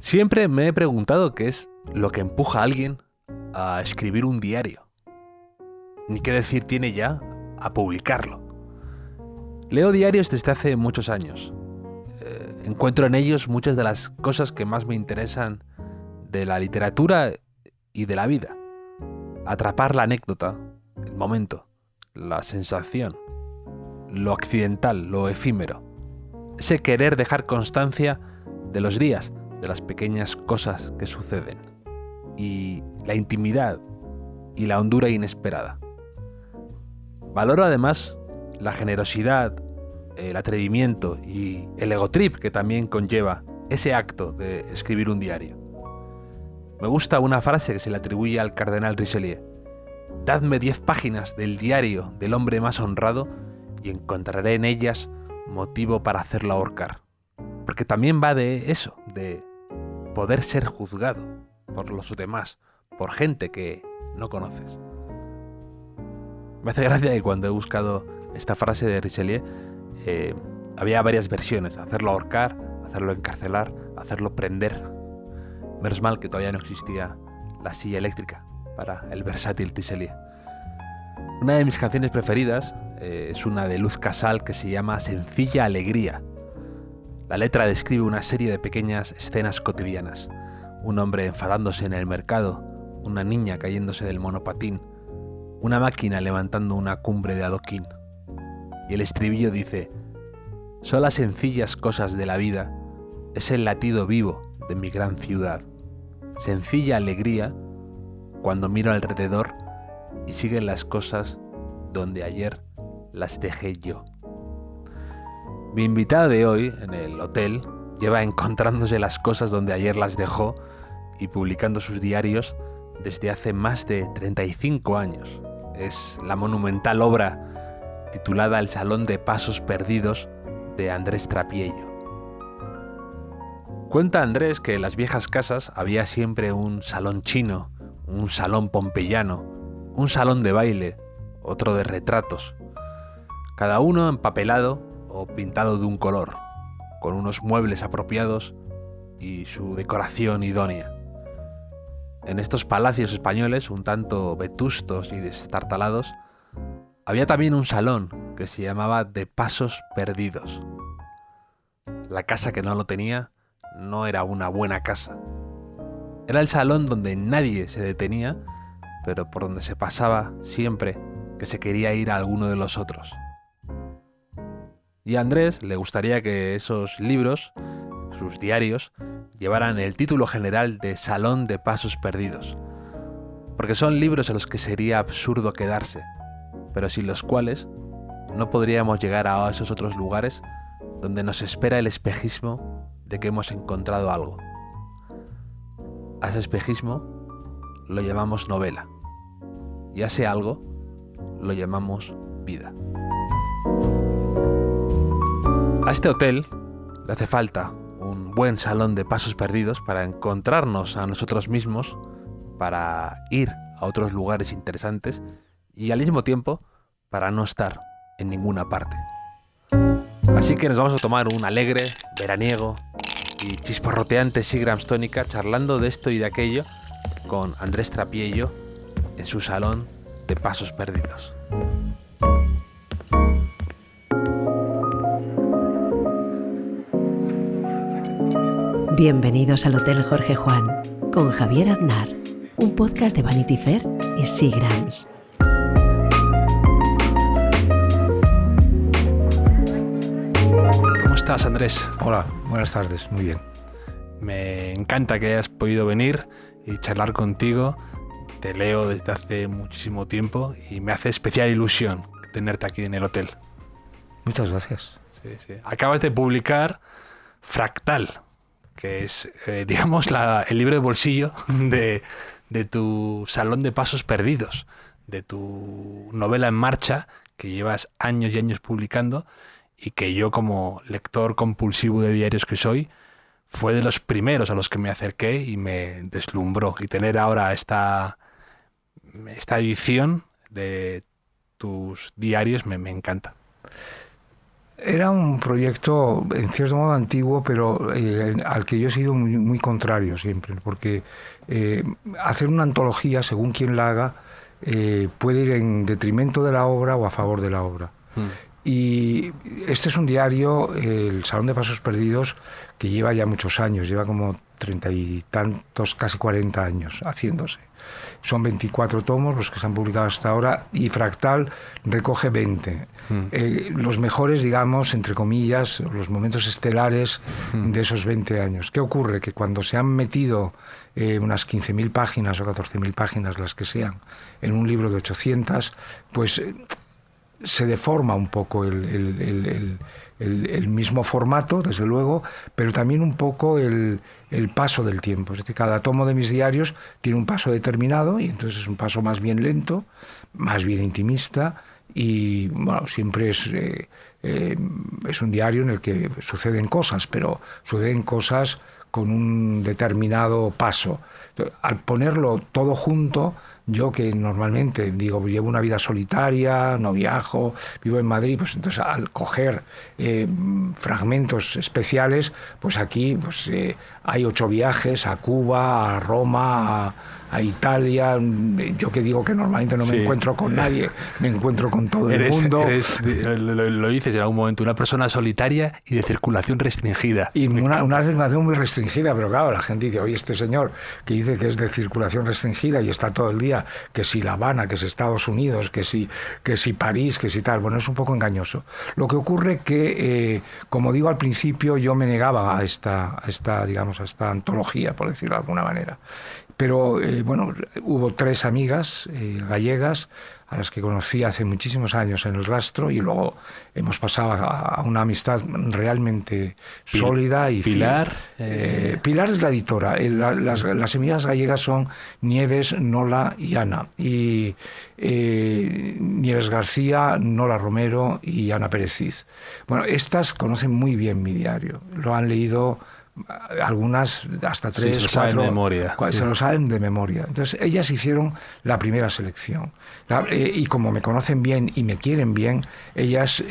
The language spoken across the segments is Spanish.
Siempre me he preguntado qué es lo que empuja a alguien a escribir un diario. Ni qué decir tiene ya a publicarlo. Leo diarios desde hace muchos años. Encuentro en ellos muchas de las cosas que más me interesan de la literatura y de la vida. Atrapar la anécdota, el momento, la sensación, lo accidental, lo efímero. Ese querer dejar constancia de los días, de las pequeñas cosas que suceden. Y la intimidad y la hondura inesperada. Valoro además la generosidad, el atrevimiento y el egotrip que también conlleva ese acto de escribir un diario. Me gusta una frase que se le atribuye al cardenal Richelieu. Dadme 10 páginas del diario del hombre más honrado y encontraré en ellas motivo para hacerlo ahorcar. Porque también va de eso, de poder ser juzgado por los demás, por gente que no conoces. Me hace gracia que cuando he buscado esta frase de Richelieu, había varias versiones: hacerlo ahorcar, hacerlo encarcelar, hacerlo prender. Menos mal que todavía no existía la silla eléctrica para el versátil Richelieu. Una de mis canciones preferidas es una de Luz Casal que se llama Sencilla Alegría. La letra describe una serie de pequeñas escenas cotidianas. Un hombre enfadándose en el mercado, una niña cayéndose del monopatín, una máquina levantando una cumbre de adoquín. Y el estribillo dice: son las sencillas cosas de la vida, es el latido vivo de mi gran ciudad. Sencilla alegría cuando miro alrededor y siguen las cosas donde ayer las dejé yo. Mi invitada de hoy en el hotel lleva encontrándose las cosas donde ayer las dejó y publicando sus diarios desde hace más de 35 años. Es la monumental obra titulada El Salón de Pasos Perdidos de Andrés Trapiello. Cuenta Andrés que en las viejas casas había siempre un salón chino, un salón pompeyano, un salón de baile, otro de retratos, cada uno empapelado o pintado de un color, con unos muebles apropiados y su decoración idónea. En estos palacios españoles, un tanto vetustos y destartalados, había también un salón que se llamaba de Pasos Perdidos. La casa que no lo tenía no era una buena casa. Era el salón donde nadie se detenía, pero por donde se pasaba siempre que se quería ir a alguno de los otros. Y a Andrés le gustaría que esos libros, sus diarios, llevaran el título general de Salón de Pasos Perdidos, porque son libros a los que sería absurdo quedarse, pero sin los cuales no podríamos llegar a esos otros lugares donde nos espera el espejismo de que hemos encontrado algo. A ese espejismo lo llamamos novela, y a ese algo lo llamamos vida. A este hotel le hace falta un buen salón de pasos perdidos para encontrarnos a nosotros mismos, para ir a otros lugares interesantes y al mismo tiempo para no estar en ninguna parte. Así que nos vamos a tomar un alegre, veraniego y chisporroteante Seagram's tónica charlando de esto y de aquello con Andrés Trapiello en su salón de pasos perdidos. Bienvenidos al Hotel Jorge Juan con Javier Aznar, un podcast de Vanity Fair y Seagram's. ¿Cómo estás, Andrés? Hola, buenas tardes, muy bien. Me encanta que hayas podido venir y charlar contigo. Te leo desde hace muchísimo tiempo y me hace especial ilusión tenerte aquí en el hotel. Muchas gracias. Sí. Acabas de publicar Fractal, que es, digamos, el libro de bolsillo de tu Salón de Pasos Perdidos, de tu novela en marcha que llevas años y años publicando y que yo, como lector compulsivo de diarios que soy, fue de los primeros a los que me acerqué y me deslumbró. Y tener ahora esta edición de tus diarios me encanta. Era un proyecto, en cierto modo, antiguo, pero al que yo he sido muy, muy contrario siempre, porque hacer una antología, según quien la haga, puede ir en detrimento de la obra o a favor de la obra. Y este es un diario, el Salón de Pasos Perdidos, que lleva ya muchos años, lleva como 30 y tantos, casi 40 años haciéndose. Son 24 tomos los que se han publicado hasta ahora y Fractal recoge 20. Los mejores, digamos, entre comillas, los momentos estelares de esos 20 años. ¿Qué ocurre? Que cuando se han metido unas 15.000 páginas o 14.000 páginas, las que sean, en un libro de 800, pues se deforma un poco el mismo formato, desde luego, pero también un poco el paso del tiempo. Es decir, cada tomo de mis diarios tiene un paso determinado y entonces es un paso más bien lento, más bien intimista y, bueno, siempre es un diario en el que suceden cosas, pero suceden cosas con un determinado paso. Al ponerlo todo junto, yo que normalmente digo llevo una vida solitaria, no viajo, vivo en Madrid, pues entonces al coger fragmentos especiales, pues aquí pues, hay 8 viajes a Cuba, a Roma, a Italia. Yo que digo que normalmente no me encuentro con nadie, me encuentro con todo el mundo. Lo dices en algún momento, una persona solitaria y de circulación restringida. Y una circulación muy restringida, pero claro, la gente dice, oye, este señor que dice que es de circulación restringida y está todo el día, que si La Habana, que si Estados Unidos, que si París, que si tal. Bueno, es un poco engañoso. Lo que ocurre que, como digo al principio, yo me negaba a esta antología, por decirlo de alguna manera. Pero, bueno, hubo 3 amigas gallegas a las que conocí hace muchísimos años en El Rastro y luego hemos pasado a una amistad realmente sólida y Pilar. Pilar es la editora. Las amigas gallegas son Nieves, Nola y Ana. Y Nieves García, Nola Romero y Ana Pérez. Bueno, estas conocen muy bien mi diario. Lo han leído algunas hasta 3, 4, de memoria. Se lo saben de memoria. Entonces ellas hicieron la primera selección y como me conocen bien y me quieren bien, ellas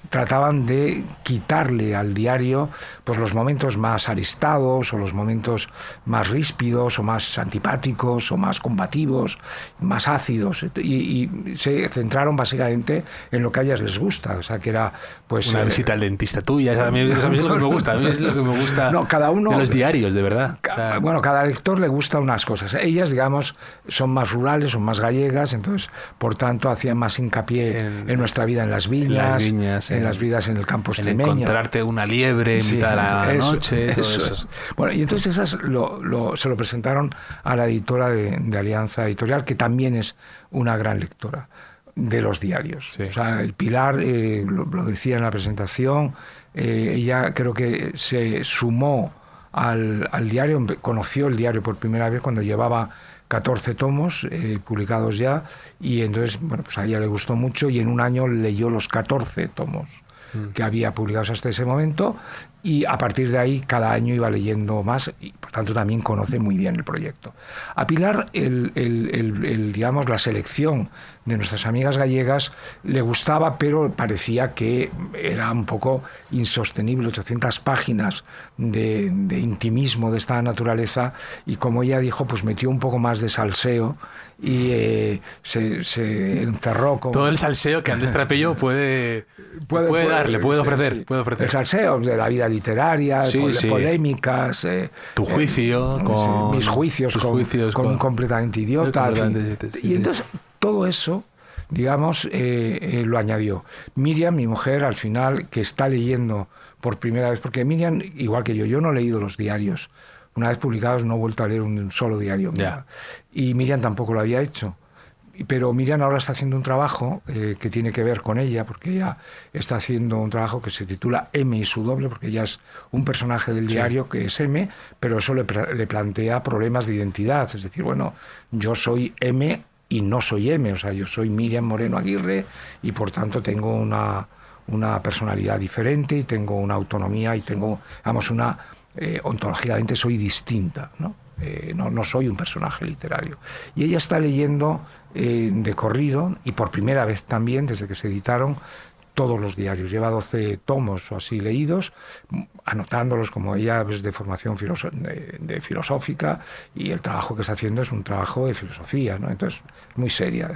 trataban de quitarle al diario pues los momentos más aristados o los momentos más ríspidos o más antipáticos o más combativos, más ácidos, y se centraron básicamente en lo que a ellas les gusta, o sea que era pues una visita al dentista tuya. A mí es lo que me gusta, No, cada uno, de los diarios, de verdad. Bueno, cada lector le gusta unas cosas. Ellas, digamos, son más rurales, son más gallegas, entonces, por tanto, hacían más hincapié en nuestra vida en las viñas, en las vidas en el campo extremeño. En encontrarte una liebre en mitad de la noche. Todo eso. Bueno, y entonces esas se lo presentaron a la editora de Alianza Editorial, que también es una gran lectora de los diarios. Sí. O sea, el Pilar, lo decía en la presentación, ella creo que se sumó al diario, conoció el diario por primera vez cuando llevaba 14 tomos publicados ya, y entonces, bueno, pues a ella le gustó mucho y en un año leyó los 14 tomos que había publicados hasta ese momento, y a partir de ahí cada año iba leyendo más y por tanto también conoce muy bien el proyecto. A Pilar digamos, la selección de nuestras amigas gallegas le gustaba, pero parecía que era un poco insostenible, 800 páginas de intimismo de esta naturaleza, y como ella dijo, pues metió un poco más de salseo y se encerró con... Todo el salseo que Andrés Trapello puede ofrecer. Sí. El salseo de la vida literaria, polémicas... Tu juicio, con... mis juicios, con un completamente idiota. Y entonces todo eso, digamos, lo añadió. Miriam, mi mujer, al final, que está leyendo por primera vez, porque Miriam, igual que yo no he leído los diarios. Una vez publicados no he vuelto a leer un solo diario. Yeah. Y Miriam tampoco lo había hecho. Pero Miriam ahora está haciendo un trabajo que tiene que ver con ella, porque ella está haciendo un trabajo que se titula M y su doble, porque ella es un personaje del diario que es M, pero eso le plantea problemas de identidad. Es decir, bueno, yo soy M y no soy M, o sea, yo soy Miriam Moreno Aguirre y por tanto tengo una personalidad diferente y tengo una autonomía y tengo, digamos, ontológicamente soy distinta, ¿no? No soy un personaje literario. Y ella está leyendo de corrido, y por primera vez también, desde que se editaron, todos los diarios. Lleva 12 tomos o así leídos, anotándolos, como ella es de formación de filosófica, y el trabajo que está haciendo es un trabajo de filosofía, ¿no? Entonces, muy seria.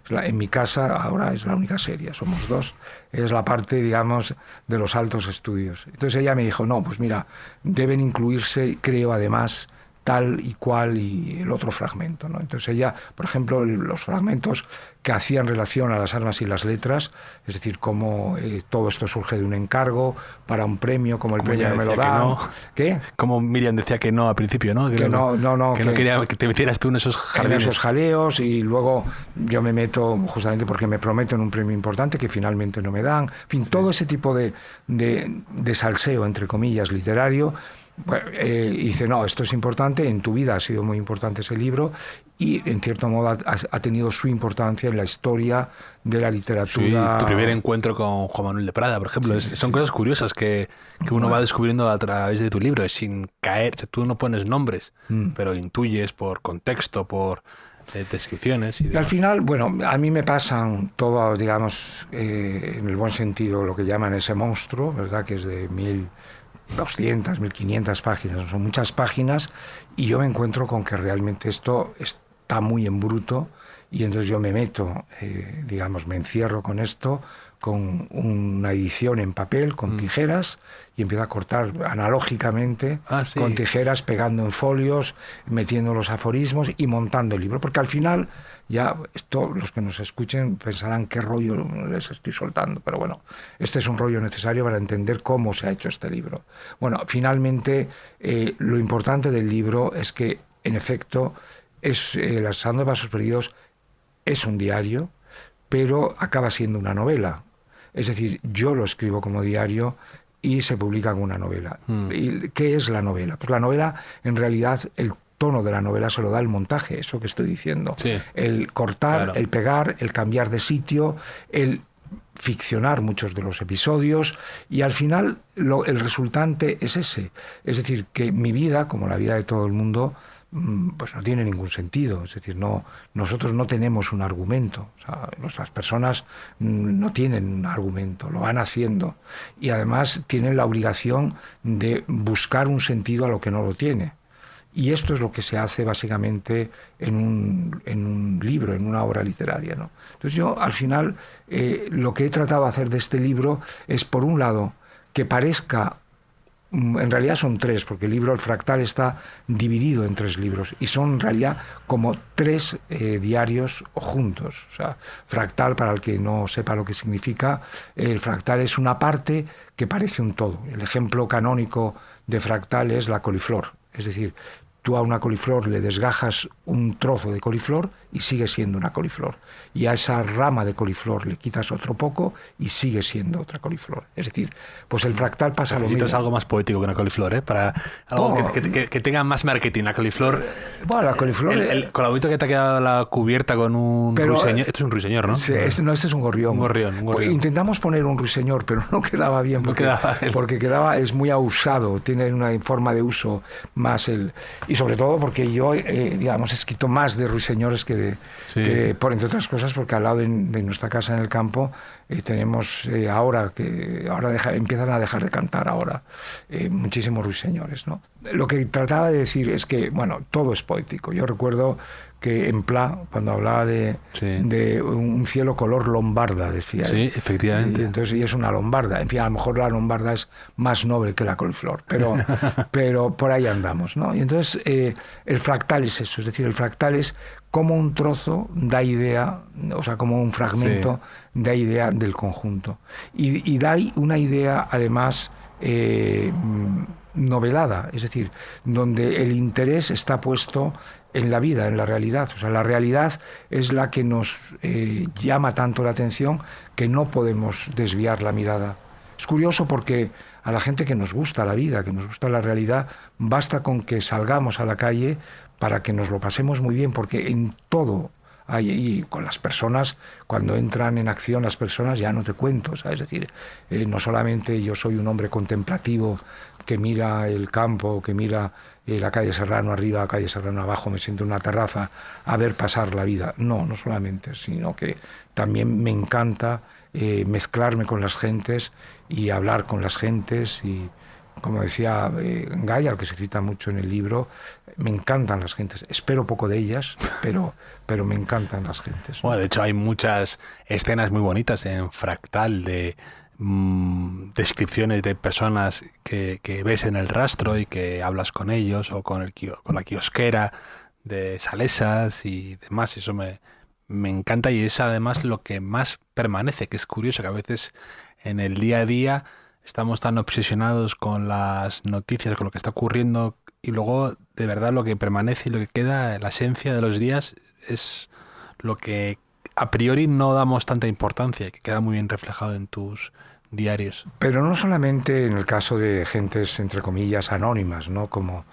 En mi casa ahora es la única seria, somos dos. Es la parte, digamos, de los altos estudios. Entonces ella me dijo, no, pues mira, deben incluirse, creo, además, tal y cual y el otro fragmento, ¿no? Entonces ella, por ejemplo, los fragmentos que hacían relación a las armas y las letras, es decir, cómo todo esto surge de un encargo para un premio, como el premio no me lo dan. No. ¿Qué? Como Miriam decía que no al principio, ¿no? Que no quería que te metieras tú en esos jardines. En esos jaleos, y luego yo me meto justamente porque me prometen un premio importante que finalmente no me dan. En fin, todo ese tipo de salseo, entre comillas, literario. Bueno, y dice, no, esto es importante, en tu vida ha sido muy importante ese libro, y en cierto modo ha tenido su importancia en la historia de la literatura. Sí, tu primer encuentro con Juan Manuel de Prada, por ejemplo. Son cosas curiosas que uno va descubriendo a través de tu libro, sin caer. Tú no pones nombres, pero intuyes por contexto, por descripciones. Y al final, bueno, a mí me pasan todo, digamos, en el buen sentido, lo que llaman ese monstruo, ¿verdad?, que es de 1.200, 1.500 páginas, son muchas páginas, y yo me encuentro con que realmente esto está muy en bruto, y entonces yo me meto, digamos, me encierro con esto, con una edición en papel, con tijeras, y empiezo a cortar analógicamente, con tijeras, pegando en folios, metiendo los aforismos y montando el libro, porque al final, ya esto, los que nos escuchen pensarán qué rollo les estoy soltando, pero bueno, este es un rollo necesario para entender cómo se ha hecho este libro. Bueno, finalmente, lo importante del libro es que, en efecto, Las Sandra de Pasos Perdidos es un diario, pero acaba siendo una novela. Es decir, yo lo escribo como diario y se publica como una novela. ¿Y qué es la novela? Pues la novela, en realidad, el tono de la novela se lo da el montaje, eso que estoy diciendo. Sí. El cortar, claro, el pegar, el cambiar de sitio, el ficcionar muchos de los episodios, y al final el resultante es ese. Es decir, que mi vida, como la vida de todo el mundo, pues no tiene ningún sentido. Es decir, nosotros no tenemos un argumento. O sea, nuestras personas no tienen un argumento, lo van haciendo, y además tienen la obligación de buscar un sentido a lo que no lo tiene. Y esto es lo que se hace básicamente en un libro, en una obra literaria, ¿no? Entonces yo, al final, lo que he tratado de hacer de este libro es, por un lado, que parezca, en realidad son tres, porque el libro, el Fractal, está dividido en 3 libros, y son en realidad como 3 diarios juntos. O sea, Fractal, para el que no sepa lo que significa, el Fractal es una parte que parece un todo. El ejemplo canónico de Fractal es la coliflor. Es decir, tú a una coliflor le desgajas un trozo de coliflor y sigue siendo una coliflor. Y a esa rama de coliflor le quitas otro poco y sigue siendo otra coliflor. Es decir, pues el Fractal pasa lo mismo. Necesitas algo más poético que una coliflor, ¿eh? Para algo que tenga más marketing. La coliflor... Bueno, la coliflor... Con la bonito que te ha quedado la cubierta con un ruiseñor... Esto es un ruiseñor, ¿no? Sí, este es un gorrión. Un gorrión. Intentamos poner un ruiseñor, pero no quedaba bien. Porque es muy ausado, tiene una forma de uso más... Y sobre todo porque yo, digamos, he escrito más de ruiseñores que por, entre otras cosas, porque al lado de nuestra casa en el campo tenemos ahora empiezan a dejar de cantar ahora muchísimos ruiseñores, ¿no? Lo que trataba de decir es que, bueno, todo es poético. Yo recuerdo que en Pla, cuando hablaba de un cielo color lombarda, decía. Sí, él, efectivamente. Y es una lombarda. En fin, a lo mejor la lombarda es más noble que la coliflor, pero por ahí andamos, ¿no? Y entonces el Fractal es eso, es decir, el Fractal es como un trozo da idea, o sea, como un fragmento da idea del conjunto. Y da una idea, además, novelada, es decir, donde el interés está puesto en la vida, en la realidad. O sea, la realidad es la que nos llama tanto la atención que no podemos desviar la mirada. Es curioso porque a la gente que nos gusta la vida, que nos gusta la realidad, basta con que salgamos a la calle para que nos lo pasemos muy bien, porque en todo y con las personas, cuando entran en acción las personas, ya no te cuento, ¿sabes? Es decir, no solamente yo soy un hombre contemplativo que mira el campo, que mira la calle Serrano arriba, calle Serrano abajo, me siento en una terraza a ver pasar la vida. No solamente, sino que también me encanta mezclarme con las gentes y hablar con las gentes. Y como decía Gay, al que se cita mucho en el libro, me encantan las gentes. Espero poco de ellas, pero me encantan las gentes. Bueno, de hecho hay muchas escenas muy bonitas en Fractal de descripciones de personas que ves en el rastro y que hablas con ellos, o con la kiosquera de Salesas y demás. Eso me encanta, y es además lo que más permanece, que es curioso que a veces en el día a día estamos tan obsesionados con las noticias, con lo que está ocurriendo, y luego de verdad lo que permanece y lo que queda, la esencia de los días, es lo que a priori no damos tanta importancia, que queda muy bien reflejado en tus diarios. Pero no solamente en el caso de gentes, entre comillas, anónimas, ¿no? Como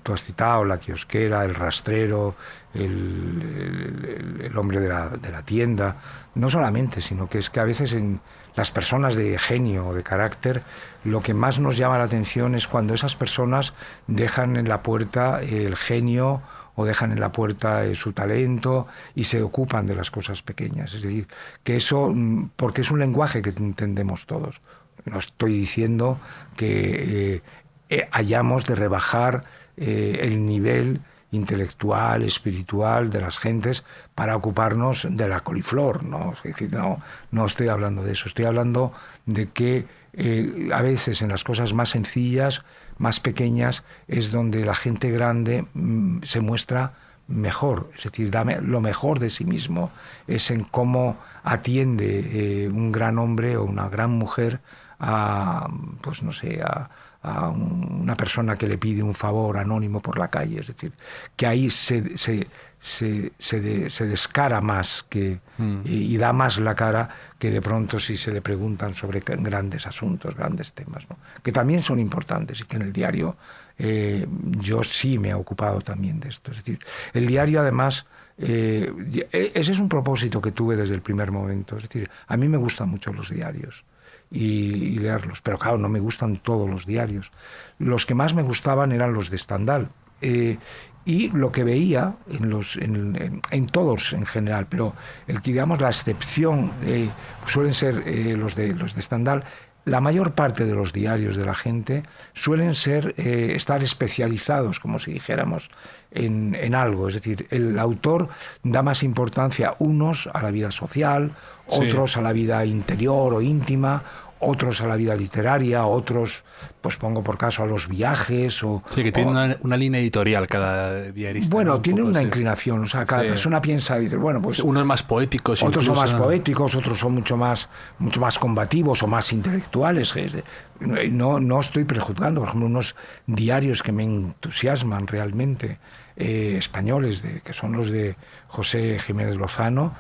tú has citado, la kiosquera, el rastrero, el hombre de la tienda. No solamente, sino que es que a veces en las personas de genio o de carácter, lo que más nos llama la atención es cuando esas personas dejan en la puerta el genio o dejan en la puerta su talento y se ocupan de las cosas pequeñas. Es decir, que eso, porque es un lenguaje que entendemos todos. No estoy diciendo que hayamos de rebajar el nivel intelectual, espiritual de las gentes para ocuparnos de la coliflor, ¿no? Es decir, no estoy hablando de eso. Estoy hablando de que a veces en las cosas más sencillas, más pequeñas, es donde la gente grande se muestra mejor. Es decir, dame lo mejor de sí mismo, es en cómo atiende un gran hombre o una gran mujer a, pues no sé, a una persona que le pide un favor anónimo por la calle. Es decir, que ahí se descara más y da más la cara que de pronto si se le preguntan sobre grandes asuntos, grandes temas, ¿no? Que también son importantes y que en el diario yo sí me he ocupado también de esto. Es decir, el diario además, ese es un propósito que tuve desde el primer momento. Es decir, a mí me gustan mucho los diarios y leerlos, pero claro, no me gustan todos los diarios. Los que más me gustaban eran los de Stendhal. Y lo que veía en todos en general, pero digamos la excepción suelen ser los de Stendhal. La mayor parte de los diarios de la gente suelen estar especializados, como si dijéramos, en algo. Es decir, el autor da más importancia, unos a la vida social, otros a la vida interior o íntima, otros a la vida literaria, otros, pues pongo por caso, a los viajes. Sí, que tiene una línea editorial cada diarista. Bueno, ¿no? tiene una inclinación, o sea, cada persona piensa, dice, bueno, pues unos más poéticos, otros incluso son más poéticos, otros son mucho más combativos o más intelectuales. No estoy prejuzgando, por ejemplo, unos diarios que me entusiasman realmente, españoles, que son los de José Jiménez Lozano,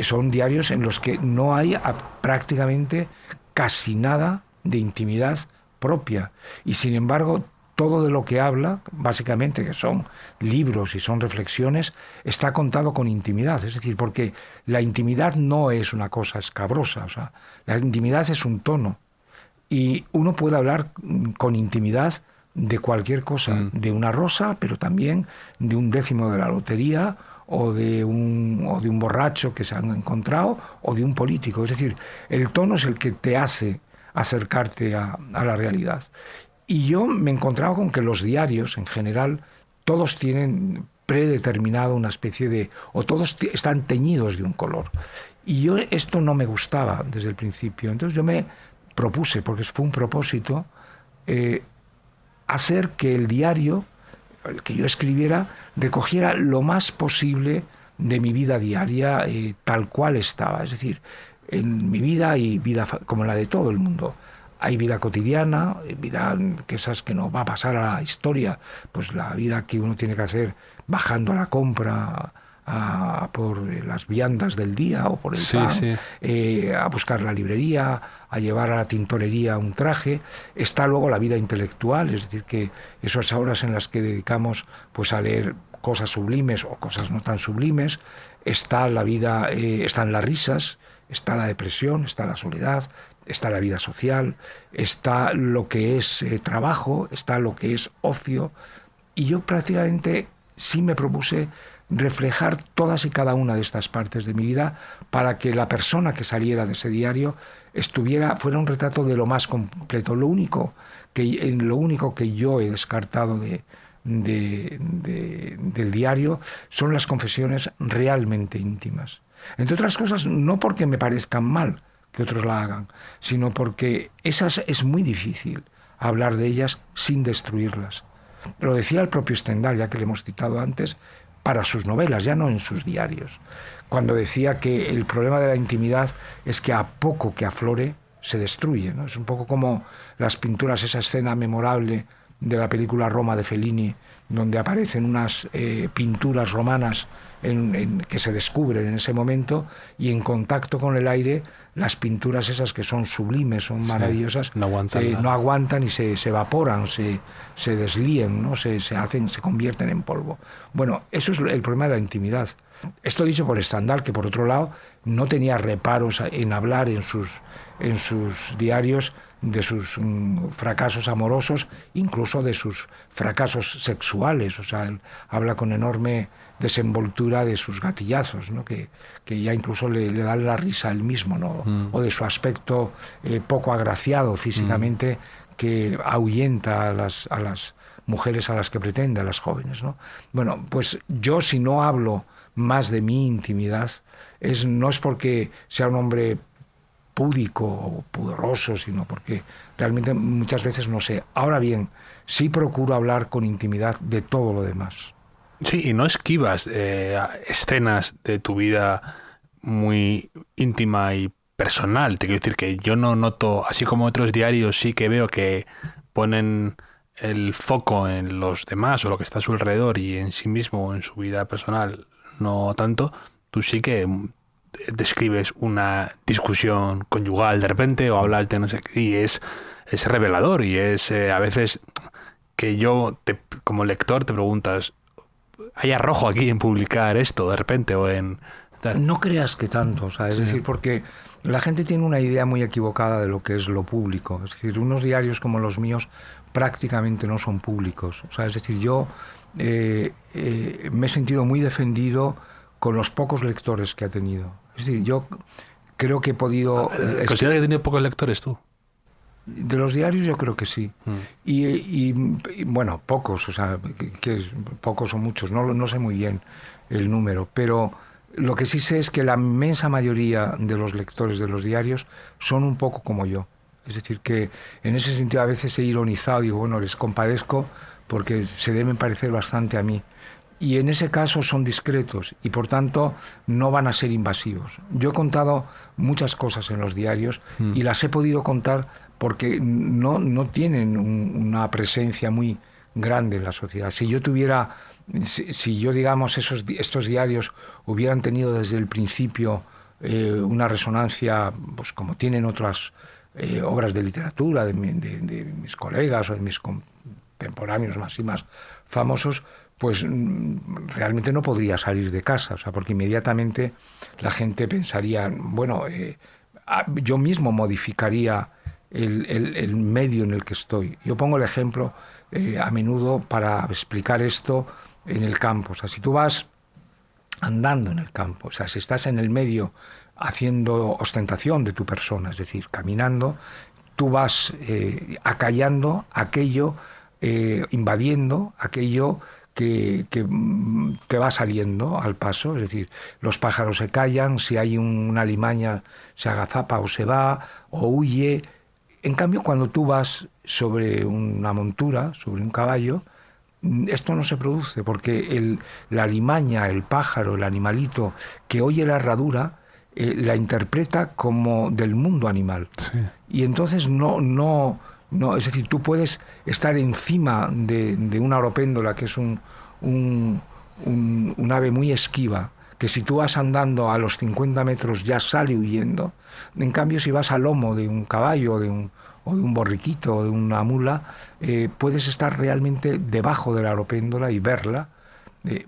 son diarios en los que no hay prácticamente casi nada de intimidad propia, y sin embargo todo de lo que habla, básicamente, que son libros y son reflexiones, está contado con intimidad. Es decir, porque la intimidad no es una cosa escabrosa, o sea, la intimidad es un tono, y uno puede hablar con intimidad de cualquier cosa, de una rosa, pero también de un décimo de la lotería, o de un borracho que se han encontrado, o de un político. Es decir, el tono es el que te hace acercarte a la realidad. Y yo me encontraba con que los diarios, en general, todos tienen predeterminado una especie de... o todos están teñidos de un color. Y yo esto no me gustaba desde el principio. Entonces yo me propuse, porque fue un propósito, hacer que el diario, el que yo escribiera, recogiera lo más posible de mi vida diaria, tal cual estaba. Es decir, en mi vida hay vida como la de todo el mundo. Hay vida cotidiana, vida que esas que no va a pasar a la historia, pues la vida que uno tiene que hacer bajando a la compra, por las viandas del día o por el pan, a buscar la librería, a llevar a la tintorería un traje. Está luego la vida intelectual, es decir, que esas horas en las que dedicamos pues a leer cosas sublimes o cosas no tan sublimes. Está la vida, están las risas, está la depresión, está la soledad, está la vida social, está lo que es trabajo, está lo que es ocio. Y yo prácticamente sí me propuse reflejar todas y cada una de estas partes de mi vida para que la persona que saliera de ese diario fuera un retrato de lo más completo. Lo único que yo he descartado del diario son las confesiones realmente íntimas. Entre otras cosas, no porque me parezcan mal que otros la hagan, sino porque es muy difícil hablar de ellas sin destruirlas. Lo decía el propio Stendhal, ya que le hemos citado antes, para sus novelas, ya no en sus diarios, cuando decía que el problema de la intimidad es que a poco que aflore se destruye, ¿no? Es un poco como las pinturas, esa escena memorable de la película Roma de Fellini, donde aparecen unas pinturas romanas que se descubren en ese momento, y en contacto con el aire las pinturas esas que son sublimes, son maravillosas, no aguantan y se evaporan, se deslíen, ¿no? se convierten en polvo. Bueno, eso es el problema de la intimidad. Esto dicho por Stendhal, que por otro lado no tenía reparos en hablar en sus diarios de sus fracasos amorosos, incluso de sus fracasos sexuales. O sea, él habla con enorme desenvoltura de sus gatillazos, ¿no? que ya incluso le dan la risa a él mismo, ¿no? O de su aspecto poco agraciado físicamente, que ahuyenta a las mujeres a las que pretende, a las jóvenes, ¿no? Bueno, pues yo, si no hablo más de mi intimidad, no es porque sea un hombre púdico o pudoroso, sino porque realmente muchas veces no sé. Ahora bien, sí procuro hablar con intimidad de todo lo demás. Sí, y no esquivas escenas de tu vida muy íntima y personal. Te quiero decir que yo no noto, así como otros diarios sí que veo que ponen el foco en los demás o lo que está a su alrededor y en sí mismo o en su vida personal no tanto, tú sí que describes una discusión conyugal de repente o hablas de no sé qué, y es revelador, y es a veces que como lector te preguntas, ¿hay arrojo aquí en publicar esto de repente o en...? No creas que tanto, o sea, es decir, porque la gente tiene una idea muy equivocada de lo que es lo público. Es decir, unos diarios como los míos prácticamente no son públicos. O sea, es decir, yo me he sentido muy defendido con los pocos lectores que ha tenido. Es decir, yo creo que he podido... ¿Consideras que he tenido pocos lectores tú? De los diarios yo creo que sí. Y bueno, pocos, o sea, pocos o muchos, no sé muy bien el número, pero lo que sí sé es que la inmensa mayoría de los lectores de los diarios son un poco como yo. Es decir, que en ese sentido a veces he ironizado, digo, bueno, les compadezco porque se deben parecer bastante a mí. Y en ese caso son discretos y por tanto no van a ser invasivos. Yo he contado muchas cosas en los diarios y las he podido contar porque no tienen una presencia muy grande en la sociedad. Si yo digamos, estos diarios hubieran tenido desde el principio una resonancia, pues como tienen otras obras de literatura de mis colegas o de mis contemporáneos más y más famosos, pues realmente no podría salir de casa, o sea, porque inmediatamente la gente pensaría, bueno, yo mismo modificaría el medio en el que estoy. Yo pongo el ejemplo a menudo para explicar esto en el campo. O sea, si tú vas andando en el campo, o sea, si estás en el medio haciendo ostentación de tu persona, es decir, caminando, tú vas acallando aquello, invadiendo aquello que te va saliendo al paso. Es decir, los pájaros se callan, si hay una alimaña se agazapa o se va o huye. En cambio, cuando tú vas sobre una montura, sobre un caballo, esto no se produce, porque la alimaña, el pájaro, el animalito que oye la herradura, la interpreta como del mundo animal. Sí. Y entonces no, es decir, tú puedes estar encima de una oropéndola, que es un ave muy esquiva, que si tú vas andando a los 50 metros ya sale huyendo. En cambio, si vas al lomo de un caballo o de un borriquito o de una mula, puedes estar realmente debajo de la oropéndola y verla.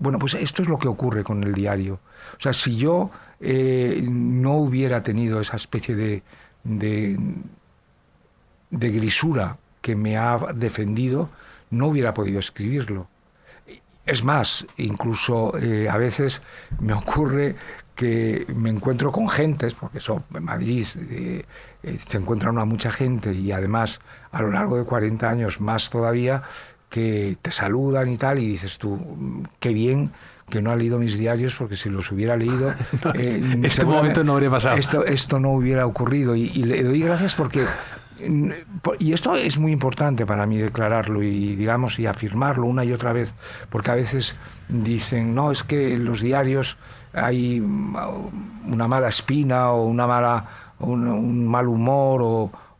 Bueno, pues esto es lo que ocurre con el diario. O sea, si yo no hubiera tenido esa especie de grisura que me ha defendido, no hubiera podido escribirlo. Es más, incluso a veces me ocurre que me encuentro con gentes, porque eso en Madrid se encuentra mucha gente y además a lo largo de 40 años más todavía, que te saludan y tal, y dices tú, qué bien que no ha leído mis diarios, porque si los hubiera leído... este momento no habría pasado. Esto no hubiera ocurrido, y le doy gracias porque... Y esto es muy importante para mí declararlo y, digamos, y afirmarlo una y otra vez, porque a veces dicen, no, es que en los diarios hay una mala espina o un mal humor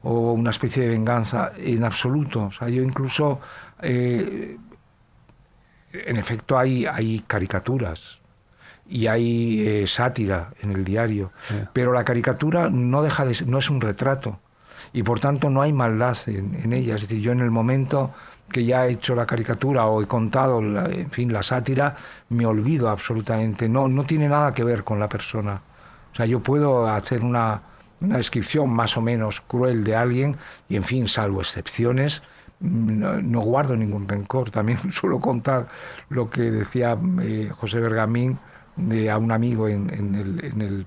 o una especie de venganza. En absoluto. O sea, yo incluso, en efecto, hay caricaturas y hay sátira en el diario, pero la caricatura no es un retrato. Y por tanto no hay maldad en ella. Es decir, yo en el momento que ya he hecho la caricatura o he contado, la sátira, me olvido absolutamente. No tiene nada que ver con la persona. O sea, yo puedo hacer una descripción más o menos cruel de alguien y, en fin, salvo excepciones, no guardo ningún rencor. También suelo contar lo que decía José Bergamín a un amigo en el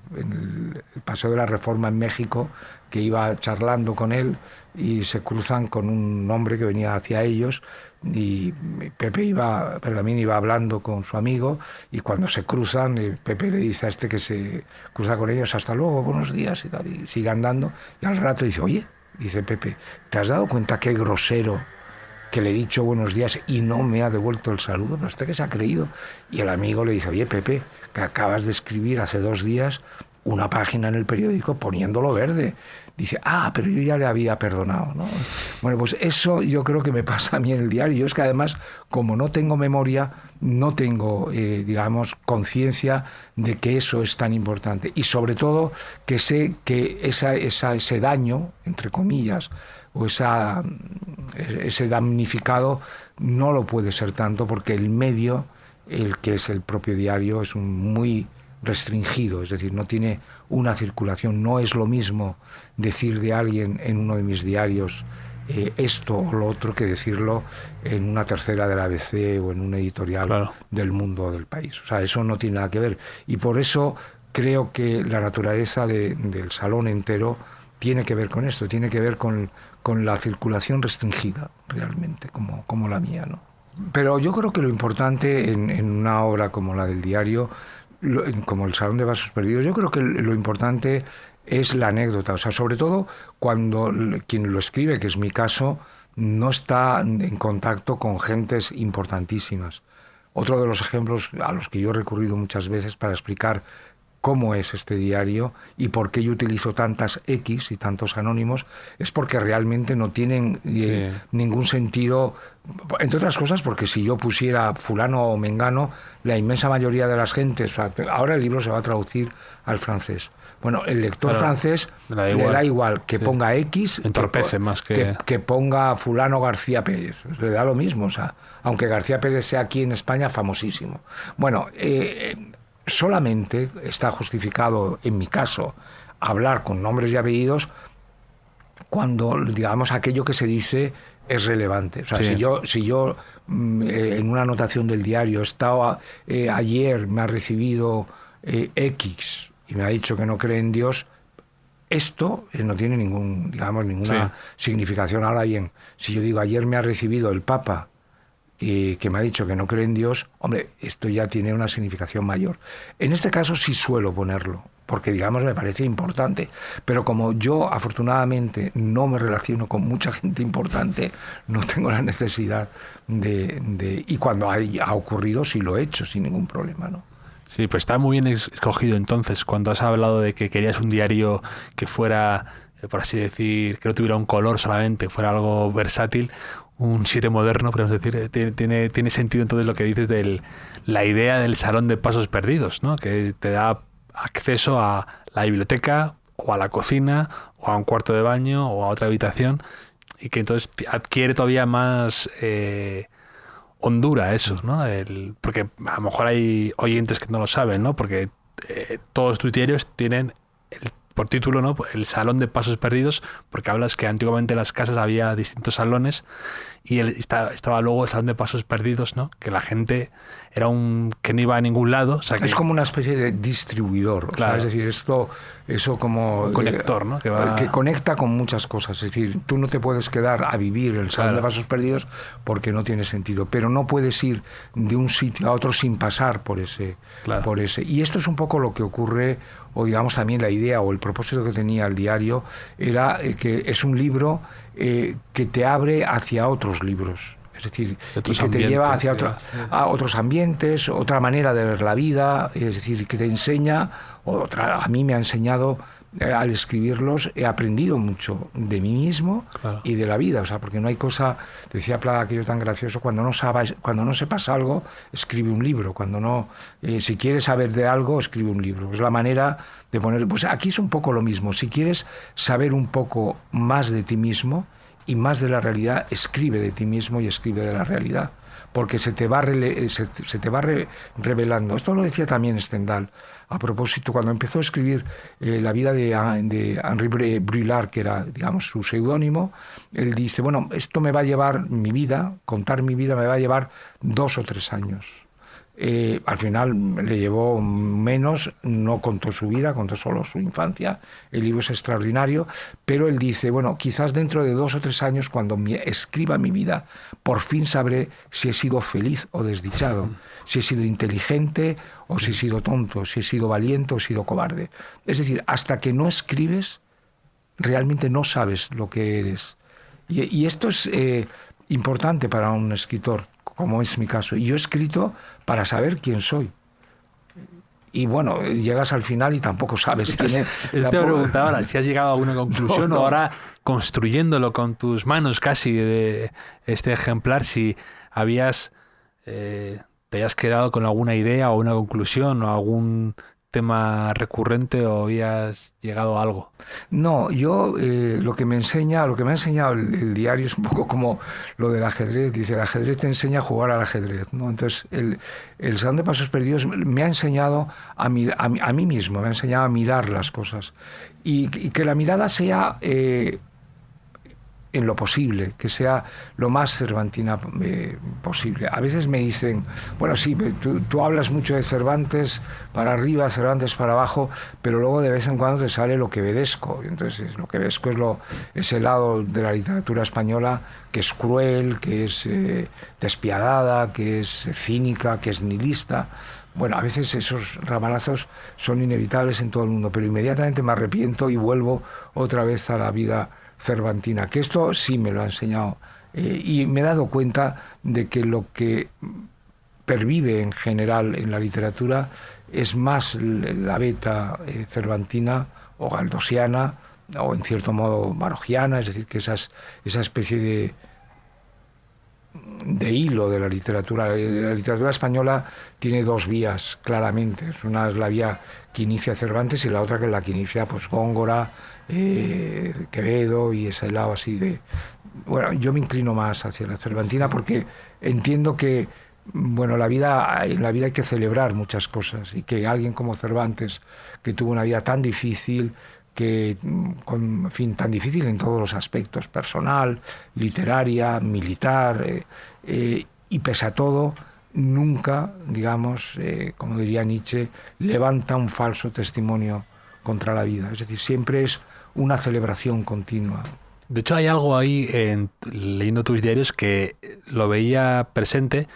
Paseo de la Reforma en México, que iba charlando con él y se cruzan con un hombre que venía hacia ellos y Bergamín iba hablando con su amigo y cuando se cruzan, Pepe le dice a este que se cruza con ellos, hasta luego, buenos días y tal, y sigue andando y al rato dice, oye, dice Pepe, ¿te has dado cuenta qué grosero que le he dicho buenos días y no me ha devuelto el saludo? Pero usted que se ha creído. Y el amigo le dice, oye, Pepe, que acabas de escribir hace 2 días una página en el periódico poniéndolo verde. Dice, pero yo ya le había perdonado, ¿no? Bueno, pues eso yo creo que me pasa a mí en el diario. Yo es que además, como no tengo memoria, no tengo, digamos, conciencia de que eso es tan importante. Y sobre todo que sé que ese daño, entre comillas, o ese damnificado no lo puede ser tanto, porque el medio, el que es el propio diario, es muy restringido, es decir, no tiene una circulación. No es lo mismo decir de alguien en uno de mis diarios esto o lo otro que decirlo en una tercera del ABC o en un editorial del Mundo o del País. O sea, eso no tiene nada que ver. Y por eso creo que la naturaleza del salón entero tiene que ver con esto, tiene que ver con la circulación restringida, realmente, como la mía, ¿no? Pero yo creo que lo importante en una obra como la del diario, como el Salón de Vasos Perdidos, yo creo que lo importante es la anécdota. O sea, sobre todo cuando quien lo escribe, que es mi caso, no está en contacto con gentes importantísimas. Otro de los ejemplos a los que yo he recurrido muchas veces para explicar cómo es este diario y por qué yo utilizo tantas X y tantos anónimos es porque realmente no tienen ningún sentido, entre otras cosas porque si yo pusiera fulano o mengano, la inmensa mayoría de las gentes, o sea, ahora el libro se va a traducir al francés. Bueno, el lector francés le da igual que ponga X, entorpece más que ponga fulano García Pérez, le da lo mismo, o sea, aunque García Pérez sea aquí en España famosísimo. Bueno, solamente está justificado, en mi caso, hablar con nombres y apellidos cuando, digamos, aquello que se dice es relevante. O sea, si yo en una anotación del diario estaba ayer me ha recibido X y me ha dicho que no cree en Dios, esto no tiene ninguna significación. Ahora bien, si yo digo ayer me ha recibido el Papa que me ha dicho que no cree en Dios, hombre, esto ya tiene una significación mayor. En este caso sí suelo ponerlo, porque, digamos, me parece importante. Pero como yo, afortunadamente, no me relaciono con mucha gente importante, no tengo la necesidad y cuando ha ocurrido, sí lo he hecho, sin ningún problema, ¿no? Sí, pues está muy bien escogido entonces, cuando has hablado de que querías un diario que fuera, por así decir, que no tuviera un color solamente, que fuera algo versátil, un 7 moderno, podemos decir. Tiene sentido entonces lo que dices de la idea del Salón de Pasos Perdidos, ¿no? Que te da acceso a la biblioteca o a la cocina o a un cuarto de baño o a otra habitación, y que entonces adquiere todavía más hondura eso, ¿no? Porque a lo mejor hay oyentes que no lo saben, ¿no? Porque todos tus diarios tienen por título, ¿no? El Salón de Pasos Perdidos, porque hablas que antiguamente en las casas había distintos salones y estaba luego el Salón de Pasos Perdidos, ¿no? Que la gente era que no iba a ningún lado. O sea, que, es como una especie de distribuidor. Claro. O sea, es decir, eso como... Un conector, ¿no? Que conecta con muchas cosas. Es decir, tú no te puedes quedar a vivir el Salón de Pasos Perdidos porque no tiene sentido. Pero no puedes ir de un sitio a otro sin pasar por ese. Y esto es un poco lo que ocurre, o digamos también la idea o el propósito que tenía el diario, era que es un libro que te abre hacia otros libros. Es decir, y que te lleva hacia a otros ambientes, otra manera de ver la vida, es decir, que te enseña, a mí me ha enseñado, al escribirlos, he aprendido mucho de mí mismo y de la vida. O sea, porque no hay cosa, decía Plada, aquello tan gracioso, cuando no sepas algo, escribe un libro. Si quieres saber de algo, escribe un libro. Es la manera de poner... Pues aquí es un poco lo mismo. Si quieres saber un poco más de ti mismo y más de la realidad, escribe de ti mismo y escribe de la realidad, porque se te va revelando. Esto lo decía también Stendhal, a propósito, cuando empezó a escribir la vida de Henri Brulard, que era, digamos, su seudónimo. Él dice, bueno, esto me va a llevar contar mi vida me va a llevar 2 o 3 años. Al final le llevó menos, no contó su vida, contó solo su infancia. El libro es extraordinario, pero él dice, bueno, quizás dentro de 2 o 3 años, cuando escriba mi vida, por fin sabré si he sido feliz o desdichado, si he sido inteligente o si he sido tonto, si he sido valiente o he sido cobarde. Es decir, hasta que no escribes, realmente no sabes lo que eres. Y esto es importante para un escritor, como es mi caso. Y yo he escrito para saber quién soy. Y bueno, llegas al final y tampoco sabes quién es. Te preguntaba ahora si has llegado a alguna conclusión o ahora construyéndolo con tus manos casi de este ejemplar, si te hayas quedado con alguna idea o una conclusión o algún tema recurrente o habías llegado a algo. No, yo lo que me ha enseñado el diario es un poco como lo del ajedrez. Dice, el ajedrez te enseña a jugar al ajedrez, ¿no? Entonces, el Salón de Pasos Perdidos me ha enseñado a mí mismo, me ha enseñado a mirar las cosas. Y que la mirada sea en lo posible, que sea lo más cervantina posible. A veces me dicen, bueno, sí, tú hablas mucho de Cervantes para arriba, Cervantes para abajo, pero luego de vez en cuando te sale lo quevedesco. Entonces, lo quevedesco es ese lado de la literatura española que es cruel, que es despiadada, que es cínica, que es nihilista. Bueno, a veces esos ramalazos son inevitables en todo el mundo, pero inmediatamente me arrepiento y vuelvo otra vez a la vida cervantina, que esto sí me lo ha enseñado, y me he dado cuenta de que lo que pervive en general en la literatura es más la beta cervantina o galdosiana o en cierto modo barogiana, es decir, que esa especie de hilo de la literatura. La literatura española tiene 2 vías, claramente. Una es la vía que inicia Cervantes y la otra que es la que inicia pues Góngora, Quevedo y ese lado así de... Bueno, yo me inclino más hacia la cervantina porque entiendo que, bueno, en la vida hay que celebrar muchas cosas y que alguien como Cervantes, que tuvo una vida tan difícil, en fin, tan difícil en todos los aspectos, personal, literaria, militar, y pese a todo, nunca, digamos, como diría Nietzsche, levanta un falso testimonio contra la vida. Es decir, siempre es una celebración continua. De hecho, hay algo ahí, leyendo tus diarios, que lo veía presente,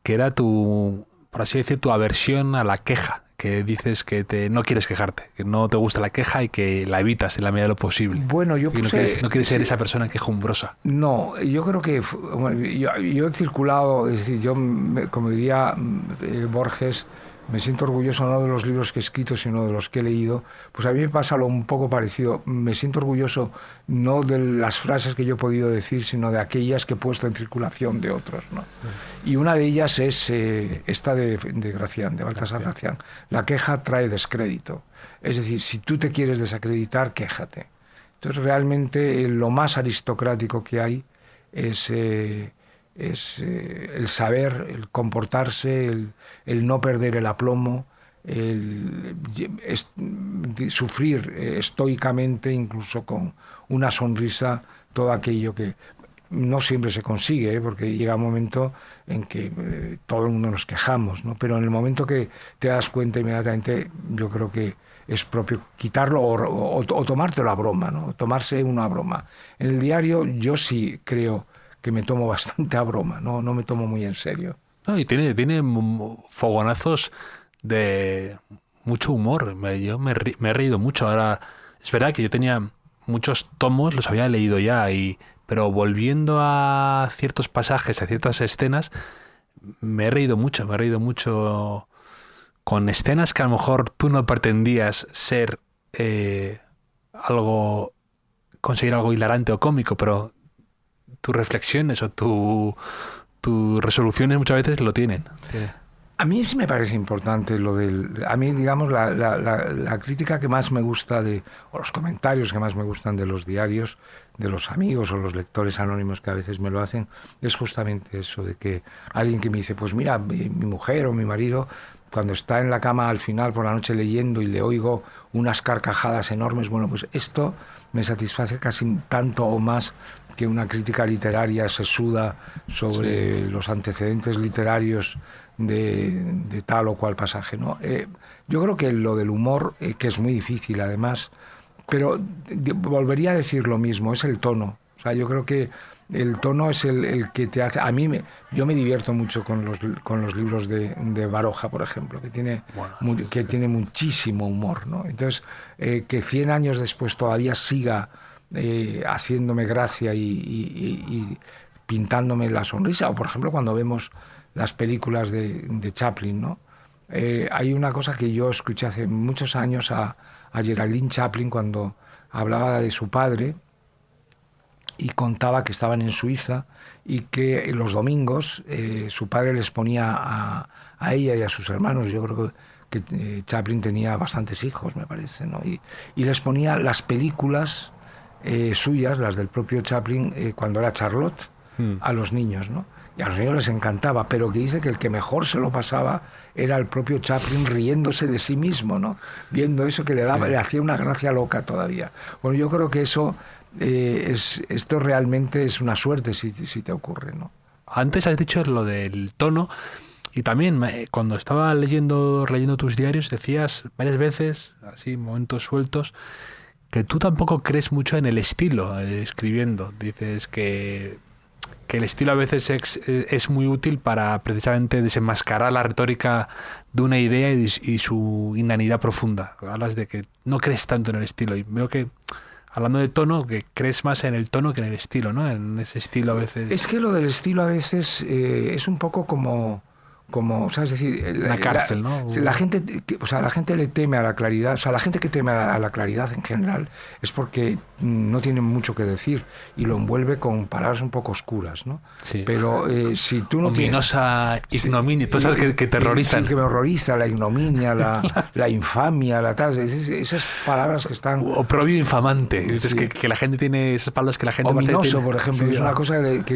que era por así decir, tu aversión a la queja. Que dices que no quieres quejarte, que no te gusta la queja y que la evitas en la medida de lo posible. Bueno, yo no quieres ser esa persona quejumbrosa. No, yo creo que yo he circulado, es decir, como diría Borges, me siento orgulloso no de los libros que he escrito, sino de los que he leído. Pues a mí me pasa lo un poco parecido. Me siento orgulloso no de las frases que yo he podido decir, sino de aquellas que he puesto en circulación de otros, ¿no? Sí. Y una de ellas es esta de Gracián, de Baltasar Gracián. La queja trae descrédito. Es decir, si tú te quieres desacreditar, quéjate. Entonces, realmente lo más aristocrático que hay es el saber, el comportarse, el no perder el aplomo, sufrir estoicamente, incluso con una sonrisa, todo aquello que no siempre se consigue, porque llega un momento en que todo el mundo nos quejamos, ¿no? Pero en el momento que te das cuenta inmediatamente, yo creo que es propio quitarlo o tomártelo a broma, ¿no? Tomarse una broma. En el diario yo sí creo que me tomo bastante a broma, no me tomo muy en serio. No, y tiene fogonazos de mucho humor. Yo me he reído mucho. Ahora, es verdad que yo tenía muchos tomos, los había leído ya, pero volviendo a ciertos pasajes, a ciertas escenas, me he reído mucho con escenas que a lo mejor tú no pretendías ser conseguir algo hilarante o cómico, pero tus reflexiones o tus resoluciones muchas veces lo tienen. Sí. A mí sí me parece importante lo del... A mí, digamos, la crítica que más me gusta o los comentarios que más me gustan de los diarios, de los amigos o los lectores anónimos que a veces me lo hacen, es justamente eso, de que alguien que me dice, pues mira, mi mujer o mi marido, cuando está en la cama al final por la noche leyendo y le oigo unas carcajadas enormes, bueno, pues esto me satisface casi tanto o más que una crítica literaria sesuda sobre los antecedentes literarios de tal o cual pasaje, ¿no? Yo creo que lo del humor, que es muy difícil además, pero volvería a decir lo mismo, es el tono. O sea, yo creo que el tono es el que te hace... Yo me divierto mucho con los libros de Baroja, por ejemplo, que tiene muchísimo humor, ¿no? Entonces, que 100 años después todavía siga haciéndome gracia y pintándome la sonrisa, o por ejemplo cuando vemos las películas de Chaplin, ¿no? Hay una cosa que yo escuché hace muchos años a Geraldine Chaplin cuando hablaba de su padre y contaba que estaban en Suiza y que los domingos su padre les ponía a ella y a sus hermanos, yo creo que Chaplin tenía bastantes hijos, me parece, ¿no? Y les ponía las películas suyas, las del propio Chaplin, cuando era Charlotte, a los niños, ¿no? Y a los niños les encantaba, pero que dice que el que mejor se lo pasaba era el propio Chaplin riéndose de sí mismo, ¿no? Viendo eso que le hacía una gracia loca todavía. Bueno, yo creo que eso esto realmente es una suerte si te ocurre, ¿no? Antes has dicho lo del tono, y también cuando estaba leyendo tus diarios decías varias veces, así momentos sueltos, que tú tampoco crees mucho en el estilo escribiendo. Dices que el estilo a veces es muy útil para precisamente desenmascarar la retórica de una idea y su inanidad profunda. Hablas de que no crees tanto en el estilo, y veo que, hablando de tono, que crees más en el tono que en el estilo, ¿no? En ese estilo a veces... Es que lo del estilo a veces es un poco como o sea, es decir, una cárcel, ¿no? La gente le teme a la claridad, o sea, la gente que teme a la claridad en general es porque no tiene mucho que decir y lo envuelve con palabras un poco oscuras, ¿no? Sí. Pero si tú no ominosa ignominia, todas esas que terrorizan. Sí, que me horroriza, la ignominia, la infamia, esas palabras que están... Oprobio infamante, sí. Que la gente tiene esas palabras que la gente... Ominoso, por ejemplo, es una cosa que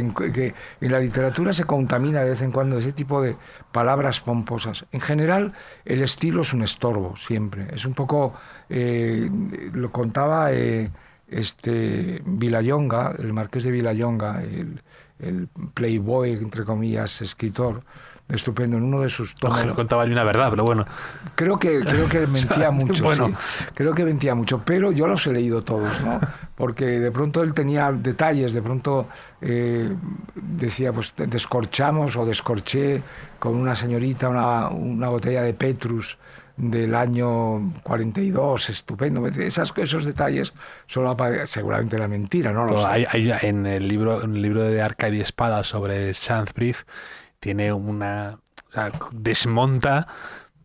en la literatura se contamina de vez en cuando ese tipo de palabras pomposas. En general, el estilo es un estorbo, siempre. Es un poco... lo contaba Vilallonga, el marqués de Vilallonga, el playboy, entre comillas, escritor, estupendo, en uno de sus tomos... No contaba ni una verdad, pero bueno. Creo que mentía mucho, bueno. Sí. Creo que mentía mucho, pero yo los he leído todos, ¿no? Porque de pronto él tenía detalles, de pronto decía, pues descorchamos o descorché con una señorita una botella de Petrus del año 42, estupendo. Esos detalles solo seguramente era mentira, ¿no? Hay en el libro de Arca y Espada sobre Saint-Brieuc, tiene o sea, desmonta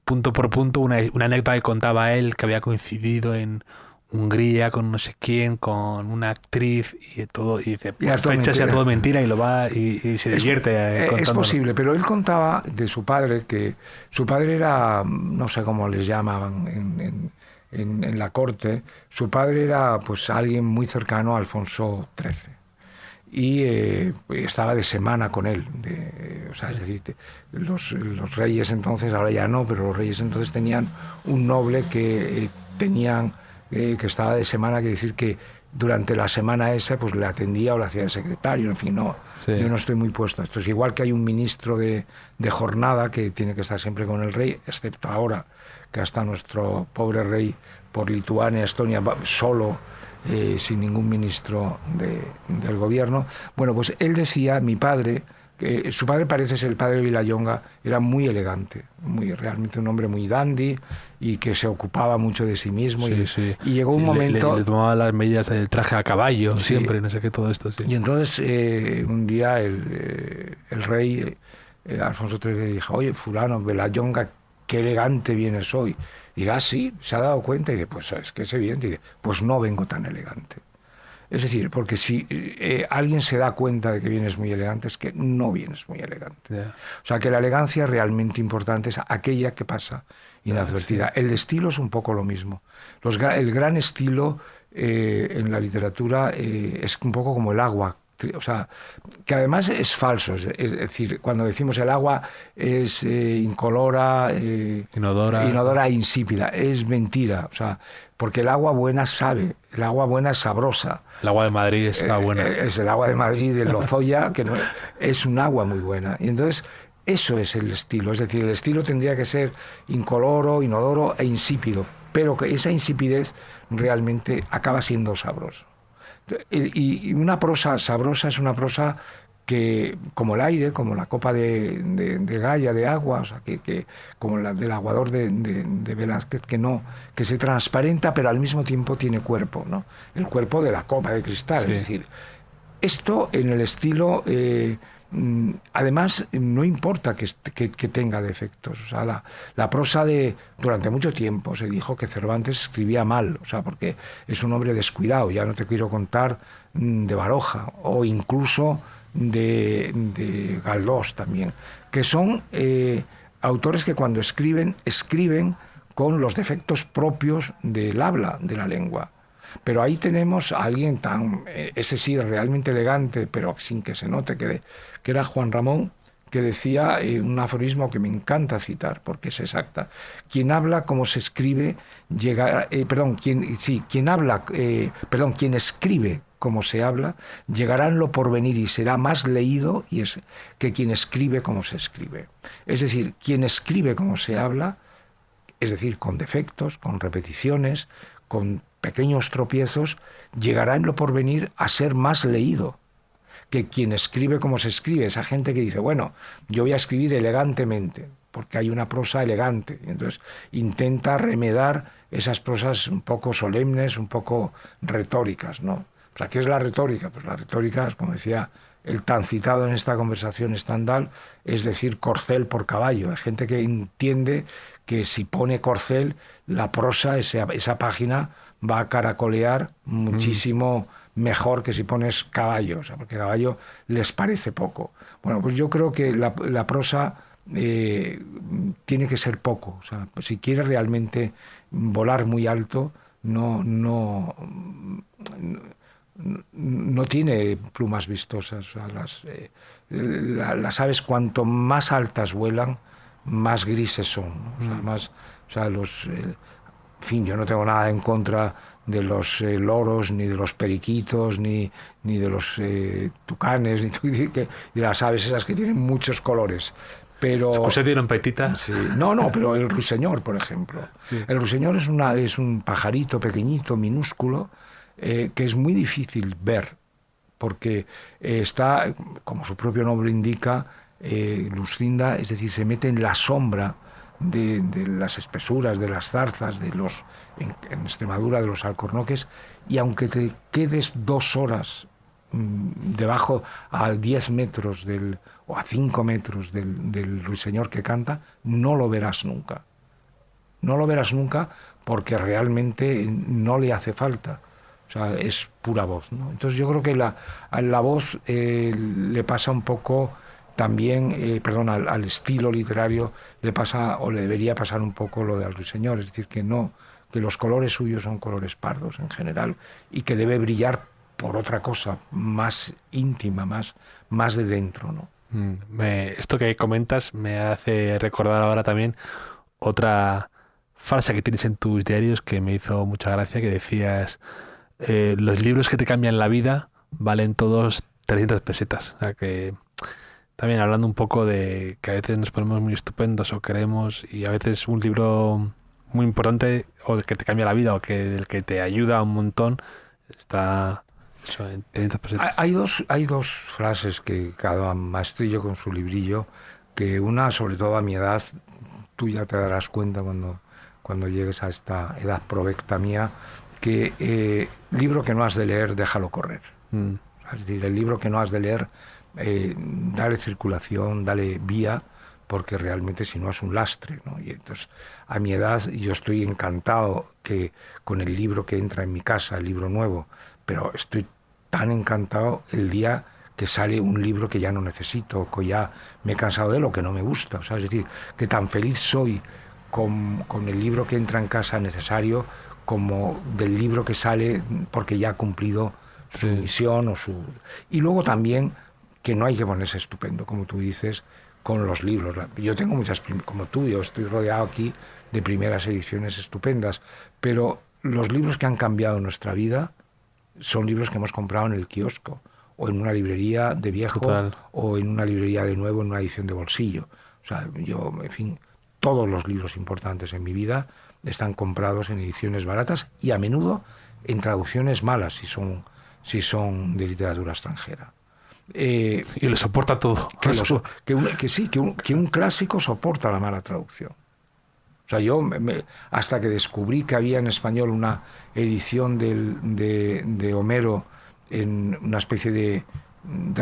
punto por punto una anécdota que contaba él, que había coincidido en Hungría con no sé quién, con una actriz y todo, y dice, por fechas sea todo mentira, y lo va y se divierte contándolo. Es posible, pero él contaba de su padre, que su padre era, no sé cómo les llamaban en la corte, su padre era pues alguien muy cercano a Alfonso XIII. Y estaba de semana con él, O sea, es decir, los reyes entonces, ahora ya no, pero los reyes entonces tenían un noble que que estaba de semana, que decir que durante la semana esa pues le atendía o le hacía el secretario, en fin, no, Sí. yo no estoy muy puesto a esto. Es igual que hay un ministro de jornada que tiene que estar siempre con el rey, excepto ahora que hasta nuestro pobre rey por Lituania, Estonia, solo, sin ningún ministro del gobierno. Bueno, pues él decía, mi padre, que su padre parece ser el padre de Vilallonga, era muy elegante, realmente un hombre muy dandy y que se ocupaba mucho de sí mismo. Sí. Y llegó un momento... Le tomaba las medidas del traje a caballo, Sí. siempre, no sé qué, todo esto, sí. Y entonces un día el rey Alfonso XIII le dijo, oye, fulano, Vilallonga, qué elegante vienes hoy. Y diga, sí, se ha dado cuenta. Y dice, pues es que es evidente. Y dice, pues no vengo tan elegante. Es decir, porque si alguien se da cuenta de que vienes muy elegante, es que no vienes muy elegante. Yeah. O sea, que la elegancia realmente importante es aquella que pasa inadvertida. Sí. El estilo es un poco lo mismo. El gran estilo en la literatura es un poco como el agua. O sea, que además es falso. Es decir, cuando decimos el agua es incolora, inodora e insípida, es mentira. O sea, porque el agua buena sabe, el agua buena es sabrosa. El agua de Madrid está buena. Es el agua de Madrid, de Lozoya, que no, es un agua muy buena. Y entonces, eso es el estilo. Es decir, el estilo tendría que ser incoloro, inodoro e insípido. Pero que esa insipidez realmente acaba siendo sabroso. Y una prosa sabrosa es una prosa que, como el aire, como la copa de Gaia, de agua, o sea, que como la del aguador de Velázquez, que se transparenta, pero al mismo tiempo tiene cuerpo, ¿no? El cuerpo de la copa de cristal. Sí. Es decir, esto en el estilo... además, no importa que tenga defectos. O sea, la prosa durante mucho tiempo se dijo que Cervantes escribía mal, o sea, porque es un hombre descuidado. Ya no te quiero contar de Baroja o incluso de Galdós también, que son autores que cuando escriben con los defectos propios del habla, de la lengua. Pero ahí tenemos a alguien ese sí, realmente elegante, pero sin que se note, que era Juan Ramón, que decía un aforismo que me encanta citar, porque es exacta. Quien habla como se escribe, quien escribe como se habla, llegará en lo porvenir y será más leído que quien escribe como se escribe. Es decir, quien escribe como se habla, es decir, con defectos, con repeticiones, con pequeños tropiezos, llegará en lo porvenir a ser más leído que quien escribe como se escribe. Esa gente que dice, bueno, yo voy a escribir elegantemente, porque hay una prosa elegante. Y entonces intenta remedar esas prosas un poco solemnes, un poco retóricas, ¿no? O sea, ¿qué es la retórica? Pues la retórica, como decía el tan citado en esta conversación Stendhal, es decir, corcel por caballo. Hay gente que entiende que si pone corcel, la prosa, esa página, va a caracolear muchísimo mejor que si pones caballo, o sea, porque caballo les parece poco. Bueno, pues yo creo que la prosa tiene que ser poco. O sea, si quieres realmente volar muy alto, no tiene plumas vistosas. O sea, las aves cuanto más altas vuelan, más grises son, ¿no? O sea, en fin, yo no tengo nada en contra de los loros, ni de los periquitos, ni de los tucanes, ni de las aves esas que tienen muchos colores. Pero ¿Usted tiene un petita? Sí. No, pero el ruiseñor, por ejemplo. Sí. El ruiseñor es un pajarito pequeñito, minúsculo, que es muy difícil ver, porque está, como su propio nombre indica, Lucinda, es decir, se mete en la sombra de las espesuras, de las zarzas, en Extremadura, de los alcornoques, y aunque te quedes 2 horas debajo a 10 metros o a 5 metros del ruiseñor que canta, no lo verás nunca. No lo verás nunca porque realmente no le hace falta. O sea, es pura voz, ¿no? Entonces yo creo que a la voz le pasa un poco también, al estilo literario le pasa, o le debería pasar un poco lo del ruiseñor, es decir, que los colores suyos son colores pardos en general y que debe brillar por otra cosa más íntima, más de dentro, ¿no? Esto que comentas me hace recordar ahora también otra frase que tienes en tus diarios que me hizo mucha gracia, que decías, los libros que te cambian la vida valen todos 300 pesetas. O sea que también hablando un poco de que a veces nos ponemos muy estupendos o queremos, y a veces un libro muy importante o que te cambia la vida o que el que te ayuda un montón está eso, en 300 pesetas. Hay dos frases que cada maestrillo con su librillo, que una, sobre todo a mi edad, tú ya te darás cuenta cuando llegues a esta edad provecta mía, que libro que no has de leer, déjalo correr. Es decir, el libro que no has de leer, dale circulación, dale vía, porque realmente si no es un lastre, ¿no? Y entonces, a mi edad, yo estoy encantado que con el libro que entra en mi casa, el libro nuevo, pero estoy tan encantado el día que sale un libro que ya no necesito, que ya me he cansado de él o que no me gusta. O sea, es decir, que tan feliz soy con el libro que entra en casa necesario como del libro que sale porque ya ha cumplido su misión o su... Y luego también que no hay que ponerse estupendo, como tú dices, con los libros. Yo tengo muchas, como tú, yo estoy rodeado aquí de primeras ediciones estupendas, pero los libros que han cambiado nuestra vida son libros que hemos comprado en el kiosco o en una librería de viejo. Total. O en una librería de nuevo en una edición de bolsillo. O sea, yo, en fin, todos los libros importantes en mi vida están comprados en ediciones baratas y a menudo en traducciones malas si son de literatura extranjera. Y le soporta todo. Que un clásico soporta la mala traducción. O sea, yo hasta que descubrí que había en español una edición de Homero en una especie de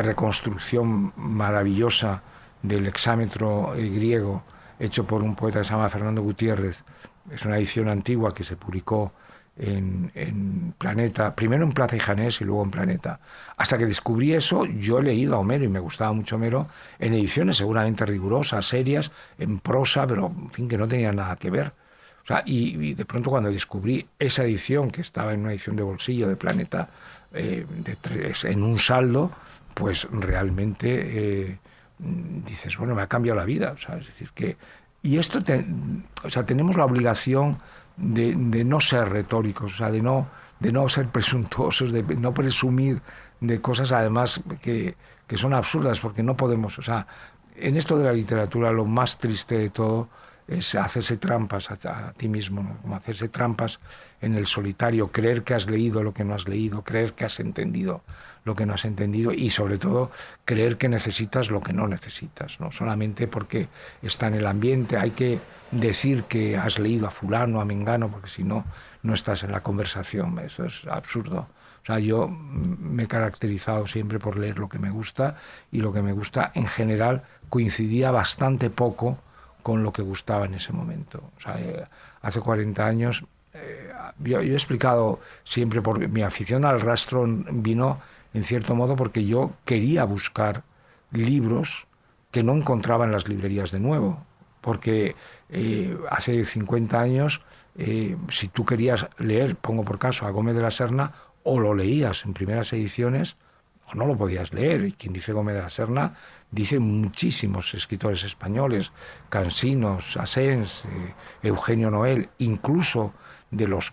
reconstrucción maravillosa del hexámetro griego hecho por un poeta que se llama Fernando Gutiérrez. Es una edición antigua que se publicó en Planeta, primero en Plaza y Janés y luego en Planeta. Hasta que descubrí eso, yo he leído a Homero y me gustaba mucho Homero en ediciones seguramente rigurosas, serias, en prosa, pero en fin, que no tenía nada que ver. O sea, y de pronto cuando descubrí esa edición, que estaba en una edición de bolsillo de Planeta, en un saldo, pues realmente dices, bueno, me ha cambiado la vida. O sea, es decir, que... Y esto, tenemos la obligación de no ser retóricos, o sea, de no ser presuntuosos, de no presumir de cosas además que son absurdas, porque no podemos, o sea, en esto de la literatura lo más triste de todo es hacerse trampas a ti mismo, ¿no? Como hacerse trampas en el solitario, creer que has leído lo que no has leído, creer que has entendido lo que no has entendido y sobre todo creer que necesitas lo que no necesitas, ¿no? Solamente porque está en el ambiente. Hay que decir que has leído a fulano, a mengano, porque si no, no estás en la conversación. Eso es absurdo. O sea, yo me he caracterizado siempre por leer lo que me gusta y lo que me gusta en general coincidía bastante poco con lo que gustaba en ese momento. O sea, hace 40 años yo he explicado siempre, porque mi afición al rastro vino en cierto modo porque yo quería buscar libros que no encontraba en las librerías de nuevo, porque hace 50 años si tú querías leer, pongo por caso, a Gómez de la Serna, o lo leías en primeras ediciones o no lo podías leer. Y quien dice Gómez de la Serna dice muchísimos escritores españoles, Cansinos, Asens, Eugenio Noel, incluso de los,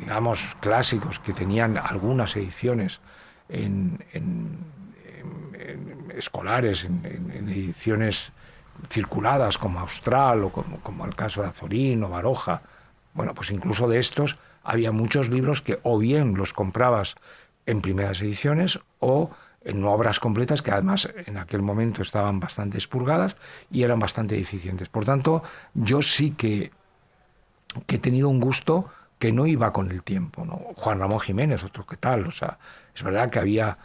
digamos, clásicos que tenían algunas ediciones en escolares, en ediciones circuladas como Austral o como el caso de Azorín o Baroja. Bueno, pues incluso de estos había muchos libros que o bien los comprabas en primeras ediciones o en obras completas que además en aquel momento estaban bastante expurgadas y eran bastante deficientes. Por tanto, yo sí que he tenido un gusto que no iba con el tiempo, ¿no? Juan Ramón Jiménez, otro que tal, o sea, es verdad que había,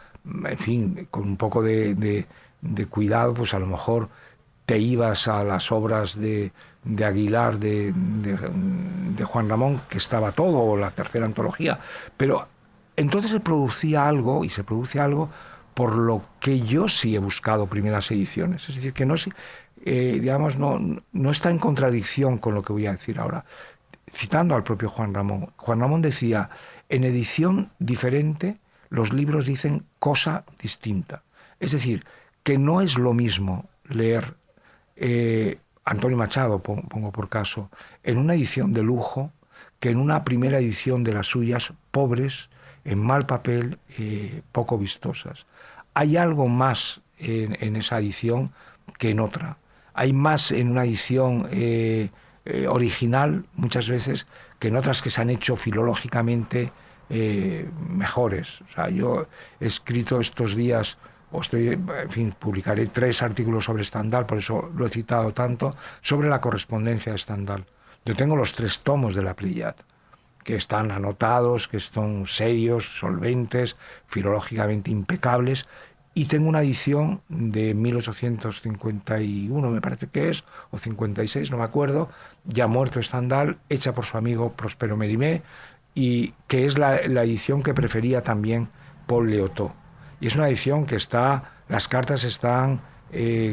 en fin, con un poco de cuidado, pues a lo mejor te ibas a las obras de Aguilar, de Juan Ramón, que estaba todo, o la tercera antología, pero entonces se producía algo, y se produce algo por lo que yo sí he buscado primeras ediciones. Es decir, que no, digamos, no está en contradicción con lo que voy a decir ahora. Citando al propio Juan Ramón decía, en edición diferente los libros dicen cosa distinta. Es decir, que no es lo mismo leer Antonio Machado, pongo por caso, en una edición de lujo que en una primera edición de las suyas, pobres, en mal papel, poco vistosas. Hay algo más en esa edición que en otra. Hay más en una edición original, muchas veces, que en otras que se han hecho filológicamente mejores. O sea, yo he escrito estos días, publicaré 3 artículos sobre Stendhal, por eso lo he citado tanto, sobre la correspondencia de Stendhal. Yo tengo los 3 tomos de la Pléiade, que están anotados, que son serios, solventes, filológicamente impecables, y tengo una edición de 1851, me parece que es, o 56, no me acuerdo, ya muerto Stendhal, hecha por su amigo Prospero Mérimée, y que es la edición que prefería también Paul Léotot. Y es una edición que las cartas están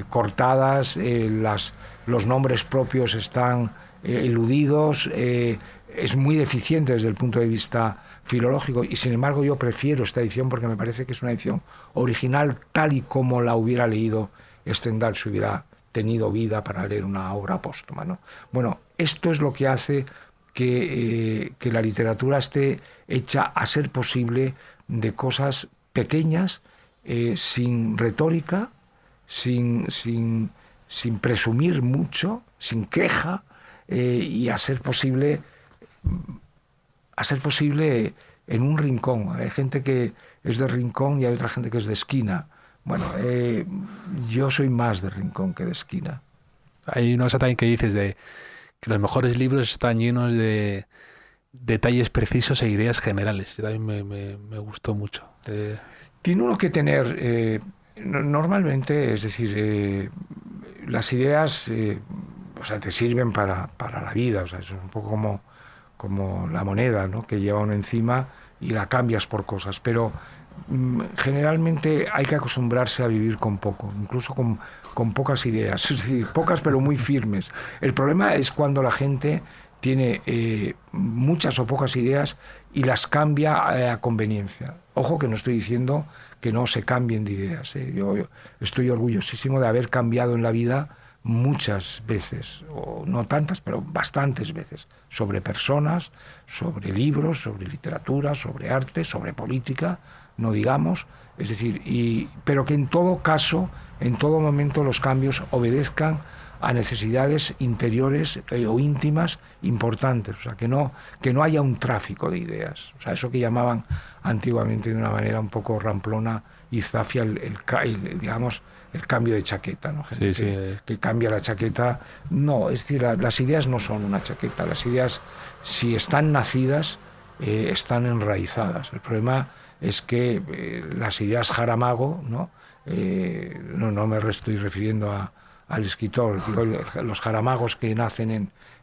cortadas, los nombres propios están eludidos, es muy deficiente desde el punto de vista filológico, y sin embargo yo prefiero esta edición porque me parece que es una edición original tal y como la hubiera leído Stendhal si hubiera tenido vida para leer una obra póstuma, ¿no? Bueno, esto es lo que hace que la literatura esté hecha a ser posible de cosas pequeñas, sin retórica, sin presumir mucho, sin queja, y a ser posible en un rincón. Hay gente que es de rincón y hay otra gente que es de esquina. Bueno, yo soy más de rincón que de esquina. Hay una cosa también que dices de que los mejores libros están llenos de detalles precisos e ideas generales. Yo también me gustó mucho. Tiene uno que tener, normalmente, es decir, las ideas te sirven para la vida. O sea, es un poco como la moneda, ¿no?, que lleva uno encima y la cambias por cosas. Pero generalmente hay que acostumbrarse a vivir con poco, incluso con pocas ideas, es decir, pocas pero muy firmes. El problema es cuando la gente tiene muchas o pocas ideas y las cambia a conveniencia. Ojo que no estoy diciendo que no se cambien de ideas. Yo estoy orgullosísimo de haber cambiado en la vida muchas veces, o no tantas, pero bastantes veces, sobre personas, sobre libros, sobre literatura, sobre arte, sobre política, no digamos. Es decir, pero que en todo caso, en todo momento, los cambios obedezcan a necesidades interiores o íntimas importantes. O sea, que no haya un tráfico de ideas. O sea, eso que llamaban antiguamente de una manera un poco ramplona y zafia digamos, el cambio de chaqueta, ¿no? Gente que cambia la chaqueta. No, es decir, las ideas no son una chaqueta. Las ideas, si están nacidas, están enraizadas. El problema es que las ideas Jaramago, ¿no? No me estoy refiriendo al escritor, los jaramagos que nacen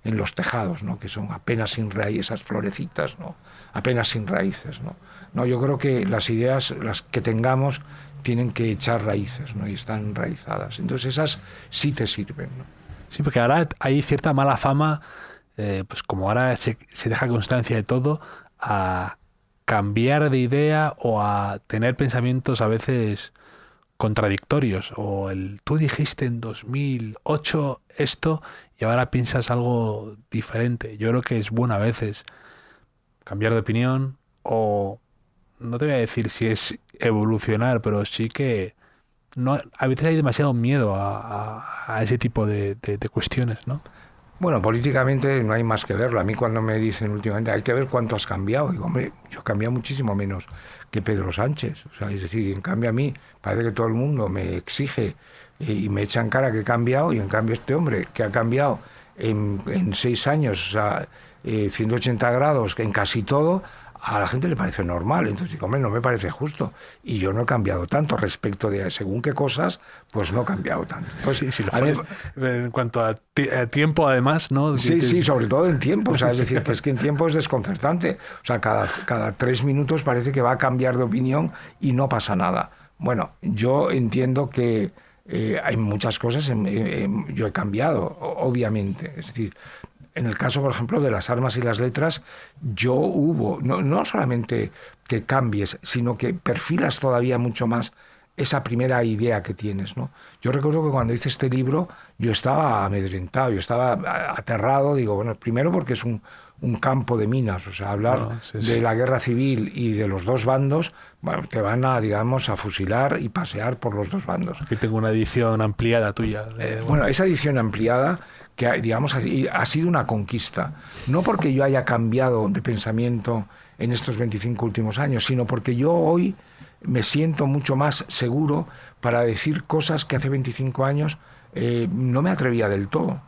en los tejados, ¿no?, que son apenas sin raíces, esas florecitas, ¿no?, apenas sin raíces, ¿no? No, yo creo que las ideas, las que tengamos, tienen que echar raíces, ¿no?, y están enraizadas. Entonces esas sí te sirven, ¿no? Sí, porque ahora hay cierta mala fama, pues como ahora se deja constancia de todo, a cambiar de idea o a tener pensamientos a veces contradictorios, o tú dijiste en 2008 esto y ahora piensas algo diferente. Yo creo que es bueno a veces cambiar de opinión, o no te voy a decir si es evolucionar, pero sí que a veces hay demasiado miedo a ese tipo de cuestiones, ¿no? Bueno, políticamente no hay más que verlo. A mí cuando me dicen últimamente hay que ver cuánto has cambiado, digo, hombre, yo he cambiado muchísimo menos que Pedro Sánchez. O sea, es decir, en cambio a mí parece que todo el mundo me exige y me echa en cara que he cambiado, y en cambio este hombre que ha cambiado en 6 años, o sea, 180 grados en casi todo, a la gente le parece normal. Entonces digo, hombre, no me parece justo. Y yo no he cambiado tanto respecto de según qué cosas, pues no he cambiado tanto. Pues, sí, lo pones, en cuanto a tiempo, además, ¿no? Sí, sobre todo en tiempo. O sea, es decir, pues que en tiempo es desconcertante. O sea, cada 3 minutos parece que va a cambiar de opinión y no pasa nada. Bueno, yo entiendo que hay muchas cosas, yo he cambiado, obviamente. Es decir, en el caso, por ejemplo, de las armas y las letras, no solamente que cambies, sino que perfilas todavía mucho más esa primera idea que tienes, ¿no? Yo recuerdo que cuando hice este libro yo estaba amedrentado, yo estaba aterrado, digo, bueno, primero porque es un campo de minas, o sea, hablar de la guerra civil y de los dos bandos, bueno, te van a, digamos, a fusilar y pasear por los dos bandos. Aquí tengo una edición ampliada tuya. Bueno, esa edición ampliada, que digamos ha sido una conquista, no porque yo haya cambiado de pensamiento en estos 25 últimos años, sino porque yo hoy me siento mucho más seguro para decir cosas que hace 25 años no me atrevía del todo.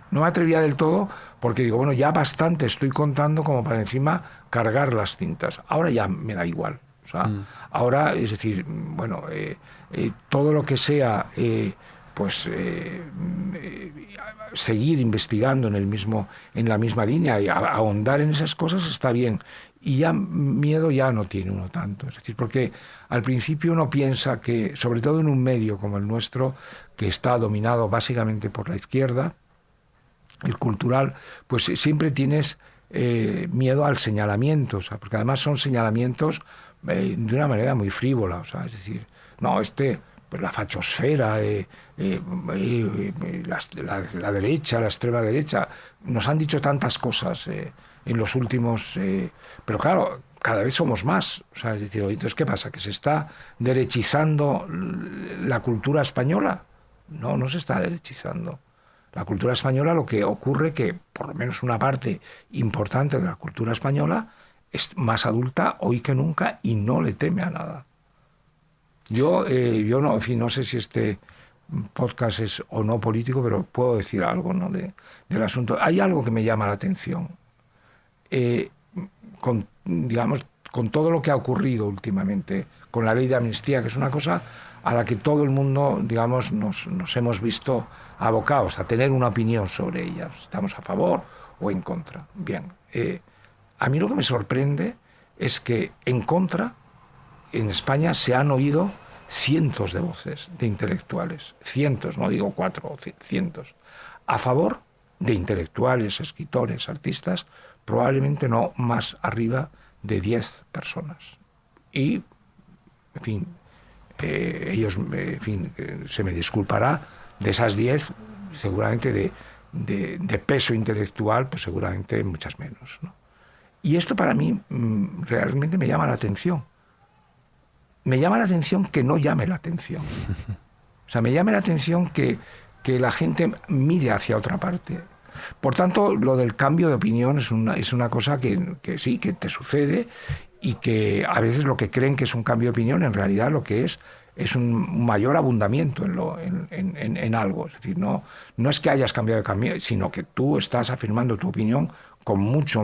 No me atrevía del todo porque digo, bueno, ya bastante estoy contando como para encima cargar las cintas. Ahora ya me da igual. O sea, ahora, es decir, bueno, todo lo que sea, seguir investigando en la misma línea y ahondar en esas cosas está bien. Y ya miedo ya no tiene uno tanto. Es decir, porque al principio uno piensa que, sobre todo en un medio como el nuestro, que está dominado básicamente por la izquierda, el cultural, pues siempre tienes miedo al señalamiento, o sea, porque además son señalamientos de una manera muy frívola, o sea, es decir, no, pues la fachosfera, la derecha, la extrema derecha, nos han dicho tantas cosas en los últimos... pero claro, cada vez somos más, o sea, es decir, entonces, ¿qué pasa? ¿Que se está derechizando la cultura española? No se está derechizando. La cultura española, lo que ocurre que, por lo menos una parte importante de la cultura española, es más adulta hoy que nunca y no le teme a nada. Yo no, en fin, no sé si este podcast es o no político, pero puedo decir algo, ¿no? del asunto. Hay algo que me llama la atención. Con todo lo que ha ocurrido últimamente, con la ley de amnistía, que es una cosa a la que todo el mundo, digamos, nos hemos visto abocados a tener una opinión sobre ella. ¿Estamos a favor o en contra? Bien, a mí lo que me sorprende es que en contra, en España se han oído cientos de voces de intelectuales, cientos, no digo 4, cientos. A favor de intelectuales, escritores, artistas, probablemente no más arriba de 10 personas. Y, en fin, ellos, en fin, se me disculpará, de esas 10, seguramente de peso intelectual, pues seguramente muchas menos, ¿no? Y esto para mí realmente me llama la atención. Me llama la atención que no llame la atención. O sea, me llama la atención que la gente mire hacia otra parte. Por tanto, lo del cambio de opinión es una cosa que sí, que te sucede y que a veces lo que creen que es un cambio de opinión, en realidad lo que es un mayor abundamiento en algo. Es decir, no es que hayas cambiado de cambio, sino que tú estás afirmando tu opinión con mucha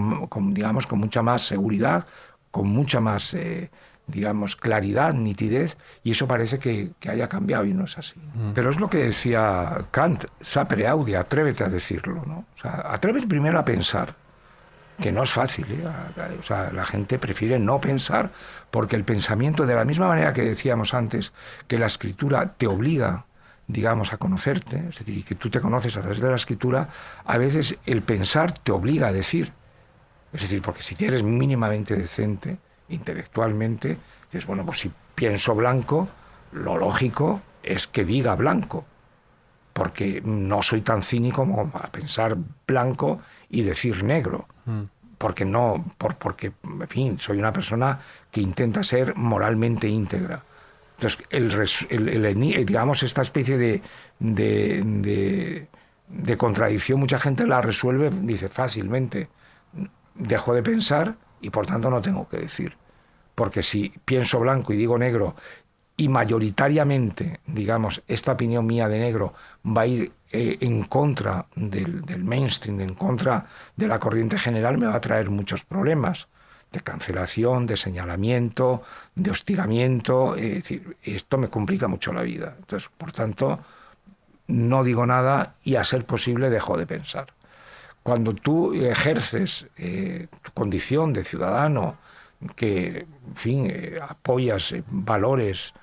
más seguridad, con mucha más, claridad, nitidez, y eso parece que haya cambiado y no es así. Pero es lo que decía Kant, sapere audia, atrévete a decirlo, ¿no? O sea, atrévete primero a pensar, que no es fácil, ¿eh? O sea, la gente prefiere no pensar porque el pensamiento, de la misma manera que decíamos antes, que la escritura te obliga, digamos, a conocerte, es decir, que tú te conoces a través de la escritura, a veces el pensar te obliga a decir. Es decir, porque si eres mínimamente decente, intelectualmente, dices, bueno, pues si pienso blanco, lo lógico es que diga blanco, porque no soy tan cínico como para pensar blanco y decir negro. Porque en fin, soy una persona que intenta ser moralmente íntegra. Entonces, digamos, esta especie de contradicción, mucha gente la resuelve, dice, fácilmente. Dejo de pensar y, por tanto, no tengo que decir. Porque si pienso blanco y digo negro, y mayoritariamente, digamos, esta opinión mía de negro va a ir en contra del mainstream, en contra de la corriente general, me va a traer muchos problemas de cancelación, de señalamiento, de hostigamiento. Es decir, esto me complica mucho la vida. Entonces, por tanto, no digo nada y, a ser posible, dejo de pensar. Cuando tú ejerces tu condición de ciudadano, que, en fin, apoyas valores,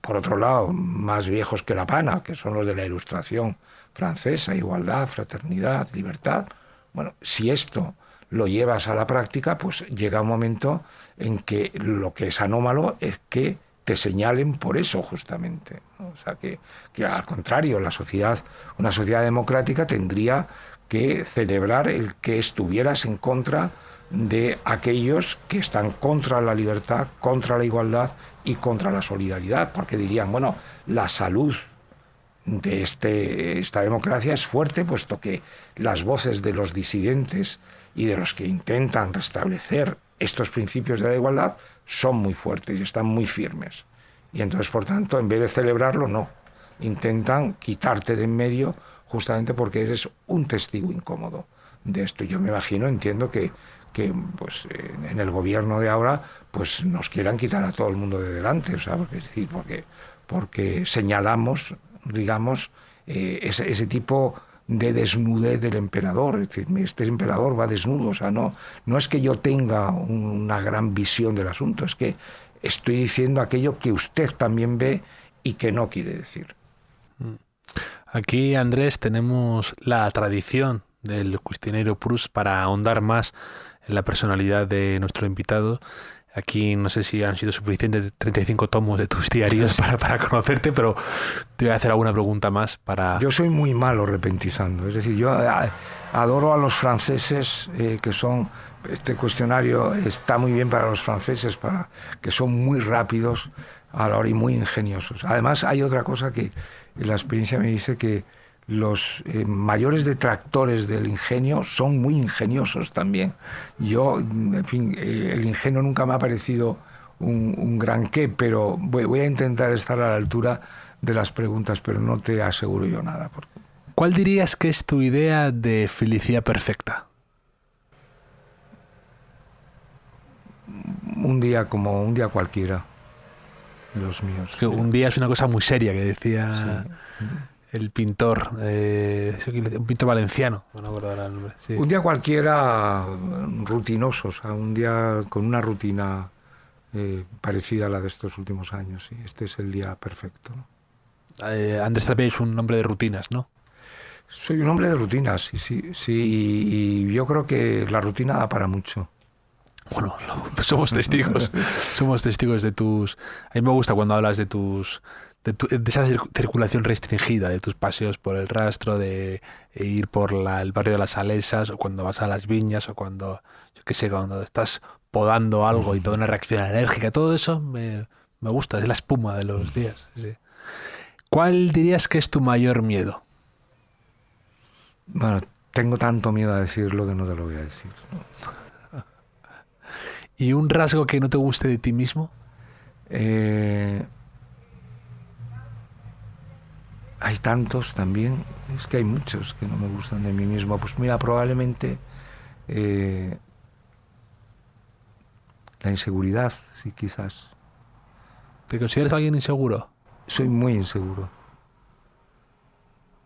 por otro lado, más viejos que la pana, que son los de la Ilustración francesa, igualdad, fraternidad, libertad. Bueno, si esto lo llevas a la práctica, pues llega un momento en que lo que es anómalo es que te señalen por eso justamente, ¿no? O sea, que al contrario, una sociedad democrática tendría que celebrar el que estuvieras en contra de aquellos que están contra la libertad, contra la igualdad y contra la solidaridad, porque dirían, bueno, la salud de esta democracia es fuerte, puesto que las voces de los disidentes y de los que intentan restablecer estos principios de la igualdad son muy fuertes y están muy firmes. Y entonces, por tanto, en vez de celebrarlo, no. Intentan quitarte de en medio justamente porque eres un testigo incómodo de esto. Yo me imagino, entiendo que pues, en el gobierno de ahora pues nos quieran quitar a todo el mundo de delante, o sea, porque señalamos, digamos, ese tipo de desnudez del emperador. Es decir, este emperador va desnudo, o sea, no es que yo tenga una gran visión del asunto, es que estoy diciendo aquello que usted también ve y que no quiere decir. Aquí, Andrés, tenemos la tradición del cuestionario Proust para ahondar más en la personalidad de nuestro invitado. Aquí no sé si han sido suficientes 35 tomos de tus diarios para conocerte, pero te voy a hacer alguna pregunta más para... Yo soy muy malo repentizando, es decir, yo adoro a los franceses, que son... Este cuestionario está muy bien para los franceses, que son muy rápidos a la hora y muy ingeniosos. Además, hay otra cosa que la experiencia me dice, que los mayores detractores del ingenio son muy ingeniosos también. Yo, en fin, el ingenio nunca me ha parecido un gran qué, pero voy a intentar estar a la altura de las preguntas, pero no te aseguro yo nada. ¿Cuál dirías que es tu idea de felicidad perfecta? Un día cualquiera de los míos. Que un día es una cosa muy seria, que decía... Sí. El pintor, un pintor valenciano, no me acuerdo ahora el nombre. Sí. Un día cualquiera rutinoso, o sea, un día con una rutina parecida a la de estos últimos años. Sí. Este es el día perfecto, ¿no? Andrés Trapell es un hombre de rutinas, ¿no? Soy un hombre de rutinas, sí, y yo creo que la rutina da para mucho. Bueno, somos testigos de tus... A mí me gusta cuando hablas de esa circulación restringida, de tus paseos por el Rastro, de ir por el barrio de las Salesas, o cuando vas a las viñas, o cuando, yo qué sé, cuando estás podando algo y toda una reacción alérgica. Todo eso me gusta, es la espuma de los días. Sí. ¿Cuál dirías que es tu mayor miedo? Bueno, tengo tanto miedo a decirlo que no te lo voy a decir, ¿no? ¿Y un rasgo que no te guste de ti mismo? Hay tantos también, es que hay muchos que no me gustan de mí mismo. Pues mira, probablemente la inseguridad, sí, quizás. ¿Te consideras alguien inseguro? Soy muy inseguro.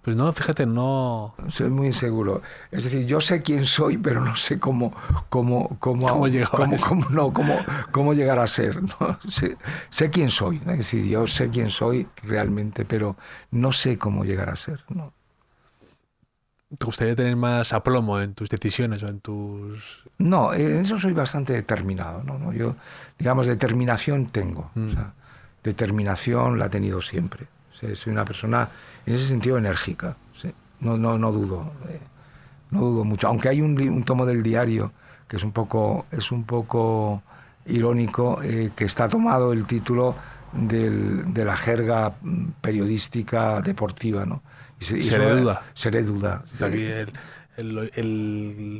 Pues no, fíjate, no... Soy muy inseguro. Es decir, yo sé quién soy, pero no sé cómo llegar a ser, ¿no? Sé quién soy, ¿no? Es decir, yo sé quién soy realmente, pero no sé cómo llegar a ser, ¿no? ¿Te gustaría tener más aplomo en tus decisiones o en tus...? No, en eso soy bastante determinado, ¿no? Yo, digamos, determinación tengo. O sea, determinación la he tenido siempre. O sea, soy una persona, en ese sentido, enérgica. ¿Sí? No dudo mucho. Aunque hay un tomo del diario que es un poco irónico, que está tomado el título de la jerga periodística deportiva, ¿no? Seré duda. Seré duda. Está aquí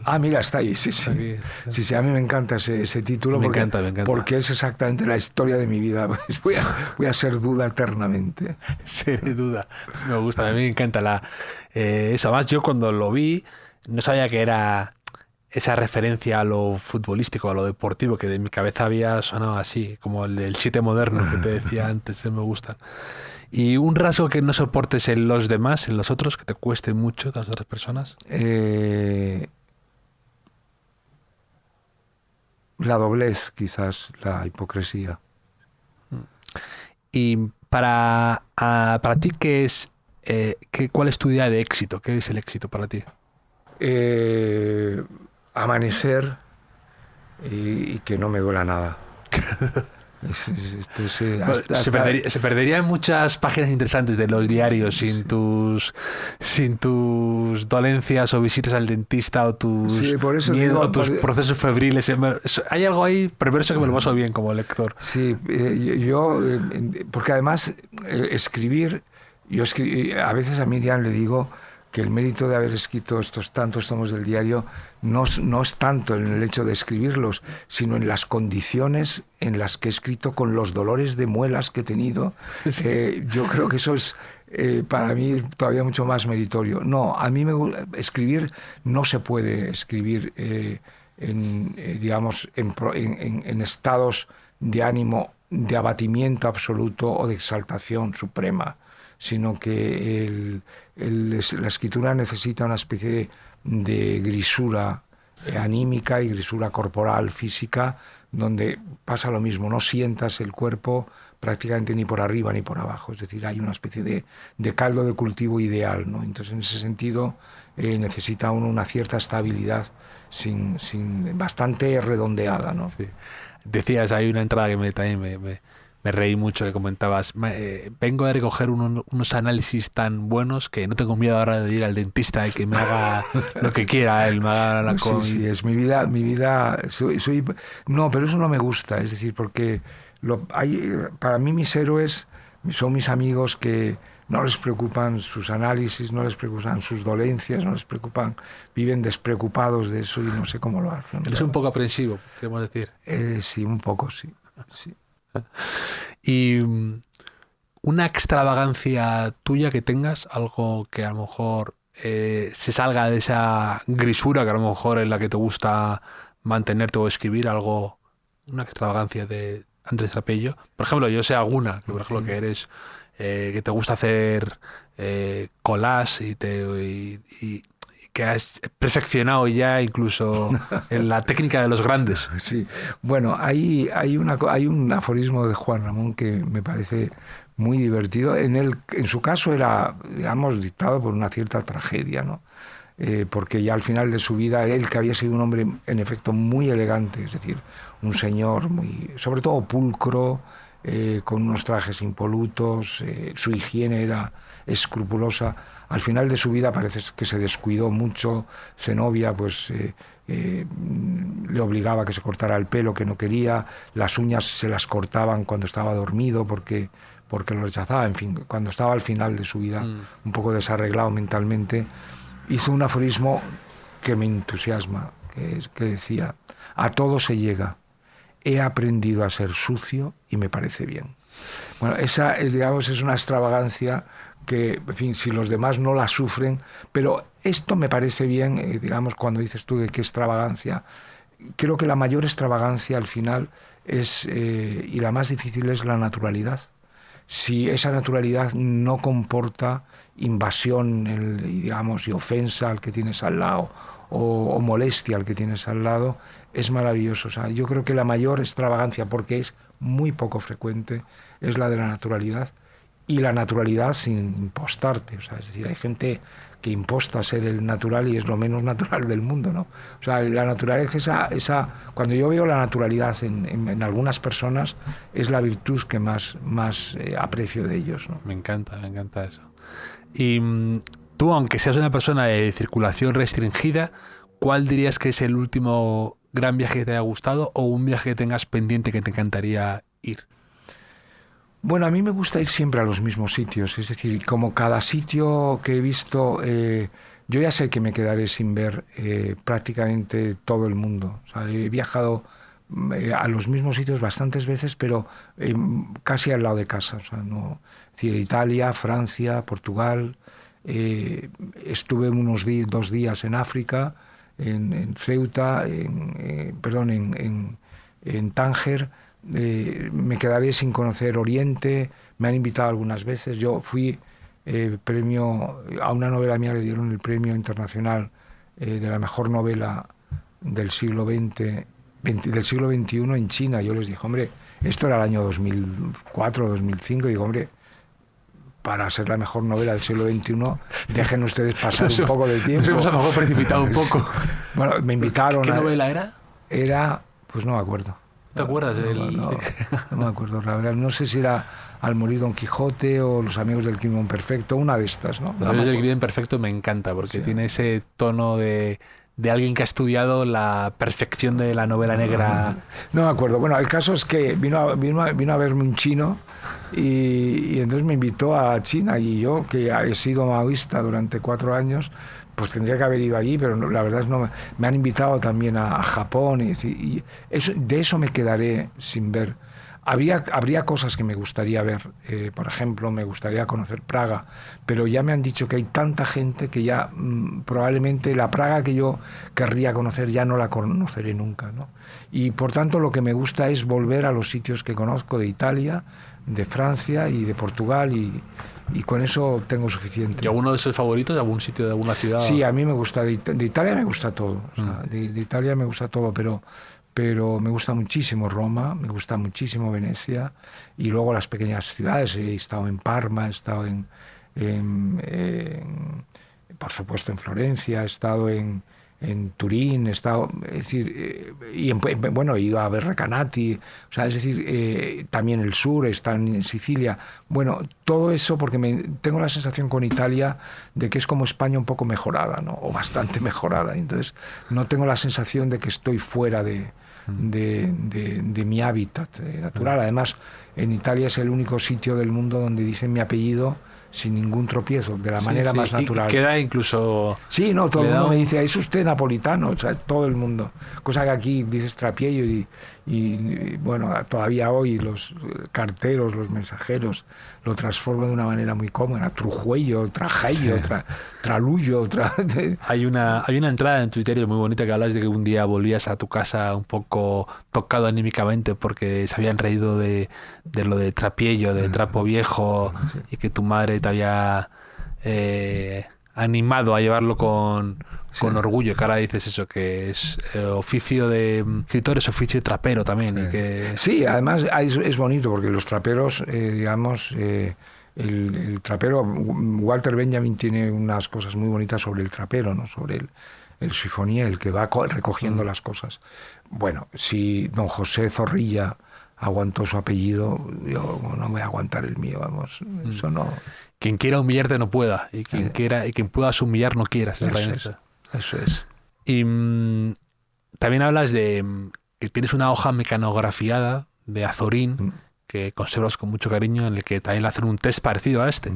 Ah, mira, está ahí, sí. Sí, a mí me encanta ese título. Me encanta. Porque es exactamente la historia de mi vida. Pues voy a ser duda eternamente. Seré duda. Me gusta, a mí me encanta eso. Además, yo cuando lo vi, no sabía que era esa referencia a lo futbolístico, a lo deportivo, que de mi cabeza había sonado así, como el del 7 moderno que te decía antes, me gustan. ¿Y un rasgo que no soportes en los demás, en los otros, que te cueste mucho, de las otras personas? La doblez, quizás, la hipocresía. Y para ti, ¿cuál es tu idea de éxito? ¿Qué es el éxito para ti? Amanecer y que no me duela nada. Se perderían muchas páginas interesantes de los diarios sin tus dolencias o visitas al dentista o tus miedos o tus procesos febriles. Hay algo ahí perverso que me lo paso bien como lector. Sí, porque además escribir, a veces a Miriam le digo que el mérito de haber escrito estos tantos tomos del diario no es tanto en el hecho de escribirlos, sino en las condiciones en las que he escrito, con los dolores de muelas que he tenido. Sí. Yo creo que eso es para mí todavía mucho más meritorio. No, a mí escribir no se puede escribir en estados de ánimo de abatimiento absoluto o de exaltación suprema, sino que la escritura necesita una especie de grisura anímica y grisura corporal, física, donde pasa lo mismo, no sientas el cuerpo prácticamente ni por arriba ni por abajo, es decir, hay una especie de caldo de cultivo ideal, ¿no? Entonces, en ese sentido, necesita uno una cierta estabilidad bastante redondeada, ¿no? Sí. Decías, hay una entrada que también me reí mucho, que comentabas, vengo a recoger unos análisis tan buenos que no tengo miedo ahora de ir al dentista y que me haga lo que quiera, él me haga la cosa. Sí, es mi vida, no, pero eso no me gusta, es decir, porque para mí mis héroes son mis amigos que no les preocupan sus análisis, no les preocupan sus dolencias, no les preocupan, viven despreocupados de eso y no sé cómo lo hacen. Él es un poco aprensivo, queremos decir. Sí, un poco, sí. Y una extravagancia tuya que tengas, algo que a lo mejor se salga de esa grisura que a lo mejor es la que te gusta mantenerte o escribir, algo, una extravagancia de Andrés Trapello. Por ejemplo, yo sé alguna, que por ejemplo que eres que te gusta hacer collage y que has perfeccionado ya incluso en la técnica de los grandes. Sí, bueno, hay un aforismo de Juan Ramón que me parece muy divertido. En su caso era, digamos, dictado por una cierta tragedia, ¿no? Porque ya al final de su vida, él, que había sido un hombre en efecto muy elegante, es decir, un señor muy, sobre todo pulcro, con unos trajes impolutos, su higiene era escrupulosa. Al final de su vida parece que se descuidó mucho. Zenobia pues le obligaba a que se cortara el pelo, que no quería, las uñas se las cortaban cuando estaba dormido porque lo rechazaba. En fin, cuando estaba al final de su vida, un poco desarreglado mentalmente, hizo un aforismo que me entusiasma, que decía: a todo se llega, he aprendido a ser sucio y me parece bien. Bueno, esa es una extravagancia que, en fin, si los demás no la sufren, pero esto me parece bien, digamos, cuando dices tú de qué extravagancia, creo que la mayor extravagancia al final es, y la más difícil, es la naturalidad. Si esa naturalidad no comporta invasión, digamos, y ofensa al que tienes al lado, o molestia al que tienes al lado, es maravilloso. O sea, yo creo que la mayor extravagancia, porque es muy poco frecuente, es la de la naturalidad, y la naturalidad sin impostarte. O sea, es decir, hay gente que imposta ser el natural y es lo menos natural del mundo, ¿no? O sea, la naturaleza, cuando yo veo la naturalidad en algunas personas, es la virtud que más aprecio de ellos, ¿no? Me encanta eso. Y tú, aunque seas una persona de circulación restringida, ¿cuál dirías que es el último gran viaje que te haya gustado o un viaje que tengas pendiente que te encantaría ir? Bueno, a mí me gusta ir siempre a los mismos sitios, es decir, como cada sitio que he visto, yo ya sé que me quedaré sin ver prácticamente todo el mundo. O sea, he viajado a los mismos sitios bastantes veces, pero casi al lado de casa. O sea, no, es decir, Italia, Francia, Portugal. Estuve 2 días en África, en Ceuta, en Tánger. Me quedaré sin conocer Oriente. Me han invitado algunas veces. Yo fui premio a una novela mía, le dieron el premio internacional de la mejor novela del siglo XX, del siglo XXI en China. Yo les dije, hombre, esto era el año 2004, 2005, digo, hombre, para ser la mejor novela del siglo XXI, dejen ustedes pasar un poco de tiempo. Nos hemos a lo mejor precipitado un poco. Bueno, me invitaron. ¿Qué novela era? Era, pues no me acuerdo. ¿Te acuerdas? No me acuerdo, la verdad. No sé si era Al morir Don Quijote o Los amigos del crimen perfecto, una de estas, ¿no? Los amigos del crimen perfecto me encanta porque tiene ese tono de alguien que ha estudiado la perfección de la novela negra. No me acuerdo. Bueno, el caso es que vino a verme un chino y entonces me invitó a China, y yo, que he sido maoísta durante 4 años, pues tendría que haber ido allí, pero la verdad es no me han invitado también a Japón, y eso, de eso me quedaré sin ver. Habría cosas que me gustaría ver, por ejemplo, me gustaría conocer Praga, pero ya me han dicho que hay tanta gente que ya probablemente la Praga que yo querría conocer ya no la conoceré nunca, ¿no? Y por tanto lo que me gusta es volver a los sitios que conozco de Italia, de Francia y de Portugal, y con eso tengo suficiente. ¿Y alguno de esos favoritos, de algún sitio, de alguna ciudad? Sí, a mí me gusta, de Italia me gusta todo, o sea, de Italia me gusta todo, pero me gusta muchísimo Roma, me gusta muchísimo Venecia, y luego las pequeñas ciudades. He estado en Parma, he estado por supuesto en Florencia, he estado en Turín, he estado, es decir, bueno, he ido a ver Recanati, o sea, es decir, también el sur, está en Sicilia. Bueno, todo eso porque tengo la sensación con Italia de que es como España un poco mejorada, ¿no? O bastante mejorada. Entonces, no tengo la sensación de que estoy fuera de mi hábitat natural. Además, en Italia es el único sitio del mundo donde dicen mi apellido sin ningún tropiezo, de la manera más natural. Y queda incluso... Sí, no, todo el mundo me dice, ¿es usted napolitano? O sea, todo el mundo. Cosa que aquí dices Trapiello y bueno, todavía hoy los carteros, los mensajeros lo transforman de una manera muy cómoda. Trujuello, Trajaillo, Tralullo. Hay una entrada en Twitter muy bonita que hablas de que un día volvías a tu casa un poco tocado anímicamente porque se habían reído de lo de Trapiello, de trapo viejo, y que tu madre te había animado a llevarlo con orgullo, que ahora dices eso, que es oficio de escritor, es oficio de trapero también. Y que... Sí, además es bonito porque los traperos, digamos, el trapero, Walter Benjamin tiene unas cosas muy bonitas sobre el trapero, ¿no? Sobre el chifonier, el que va recogiendo las cosas. Bueno, si don José Zorrilla aguantó su apellido, yo no voy a aguantar el mío, vamos, eso no... Quien quiera humillarte no pueda, y quien puedas humillar no quieras. Eso es. Y también hablas de que tienes una hoja mecanografiada de Azorín que conservas con mucho cariño, en el que también le hacen un test parecido a este,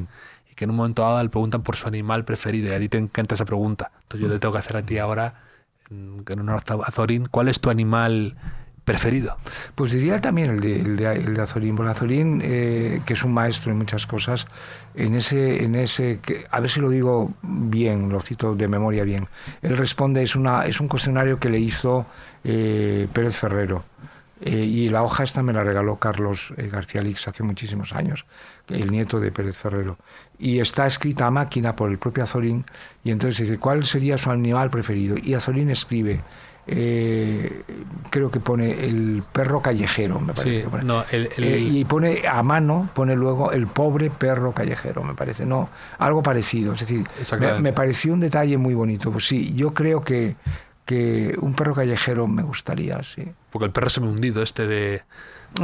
y que en un momento dado le preguntan por su animal preferido, y a ti te encanta esa pregunta. Entonces yo te tengo que hacer a ti ahora, en honor a Azorín, ¿cuál es tu animal preferido? Pues diría también el de Azorín, porque Azorín, que es un maestro en muchas cosas, en ese a ver si lo digo bien, lo cito de memoria bien, él responde, es un cuestionario que le hizo Pérez Ferrero, y la hoja esta me la regaló Carlos García Lix hace muchísimos años, el nieto de Pérez Ferrero, y está escrita a máquina por el propio Azorín, y entonces dice, ¿cuál sería su animal preferido? Y Azorín escribe, creo que pone el perro callejero, me parece. Sí, no, y pone a mano, pone luego el pobre perro callejero, me parece. No, algo parecido. Es decir, me pareció un detalle muy bonito. Pues sí, yo creo que un perro callejero me gustaría, sí. Porque el perro semi-hundido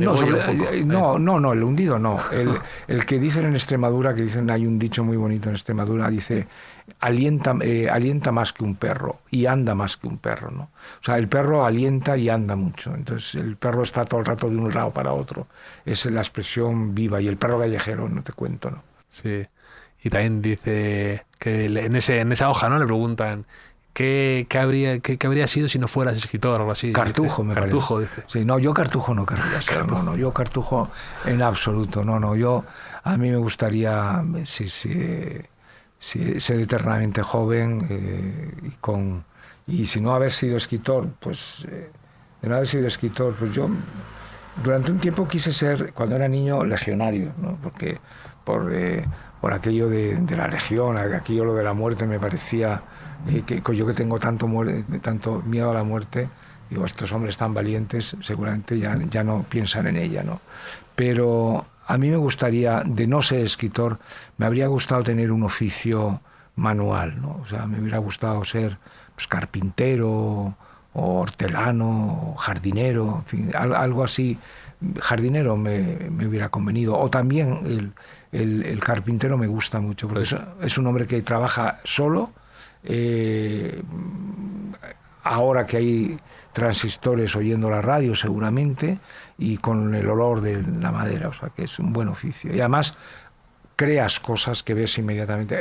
No, el hundido no. El que dicen en Extremadura, que dicen, hay un dicho muy bonito en Extremadura, dice, alienta más que un perro y anda más que un perro, ¿no? O sea, el perro alienta y anda mucho. Entonces, el perro está todo el rato de un lado para otro. Es la expresión viva. Y el perro callejero, no te cuento, ¿no? Sí. Y también dice que en esa hoja, ¿no? Le preguntan... ¿Qué habría sido si no fueras escritor o algo así? Cartujo, me parece. Cartujo, dice. Sí, no, yo Cartujo no querría ser. No, yo Cartujo en absoluto. No, a mí me gustaría ser eternamente joven y si no haber sido escritor, pues yo durante un tiempo quise ser, cuando era niño, legionario, ¿no? Porque por aquello de la legión, aquello lo de la muerte me parecía... que yo que tengo tanto miedo a la muerte, digo, estos hombres tan valientes seguramente ya no piensan en ella, ¿no? Pero a mí me gustaría, de no ser escritor, me habría gustado tener un oficio manual, ¿no? O sea, me hubiera gustado ser, pues, carpintero o hortelano, o jardinero, en fin, algo así. Jardinero me hubiera convenido. O también el carpintero me gusta mucho, porque es un hombre que trabaja solo. Ahora que hay transistores oyendo la radio seguramente, y con el olor de la madera, o sea que es un buen oficio. Y además creas cosas que ves inmediatamente.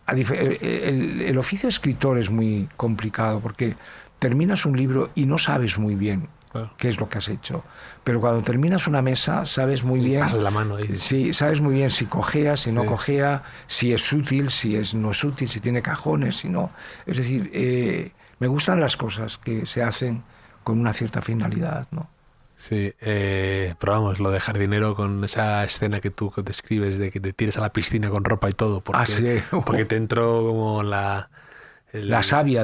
El oficio de escritor es muy complicado, porque terminas un libro y no sabes muy bien qué es lo que has hecho. Pero cuando terminas una mesa, sabes muy bien. Pasas la mano ahí. Sí, sabes muy bien si cojea, si no cojea, si es útil, no es útil, si tiene cajones, si no. Es decir, me gustan las cosas que se hacen con una cierta finalidad, ¿no? Sí, pero vamos, lo de jardinero, con esa escena que tú describes de que te tires a la piscina con ropa y todo, porque te entró como la savia,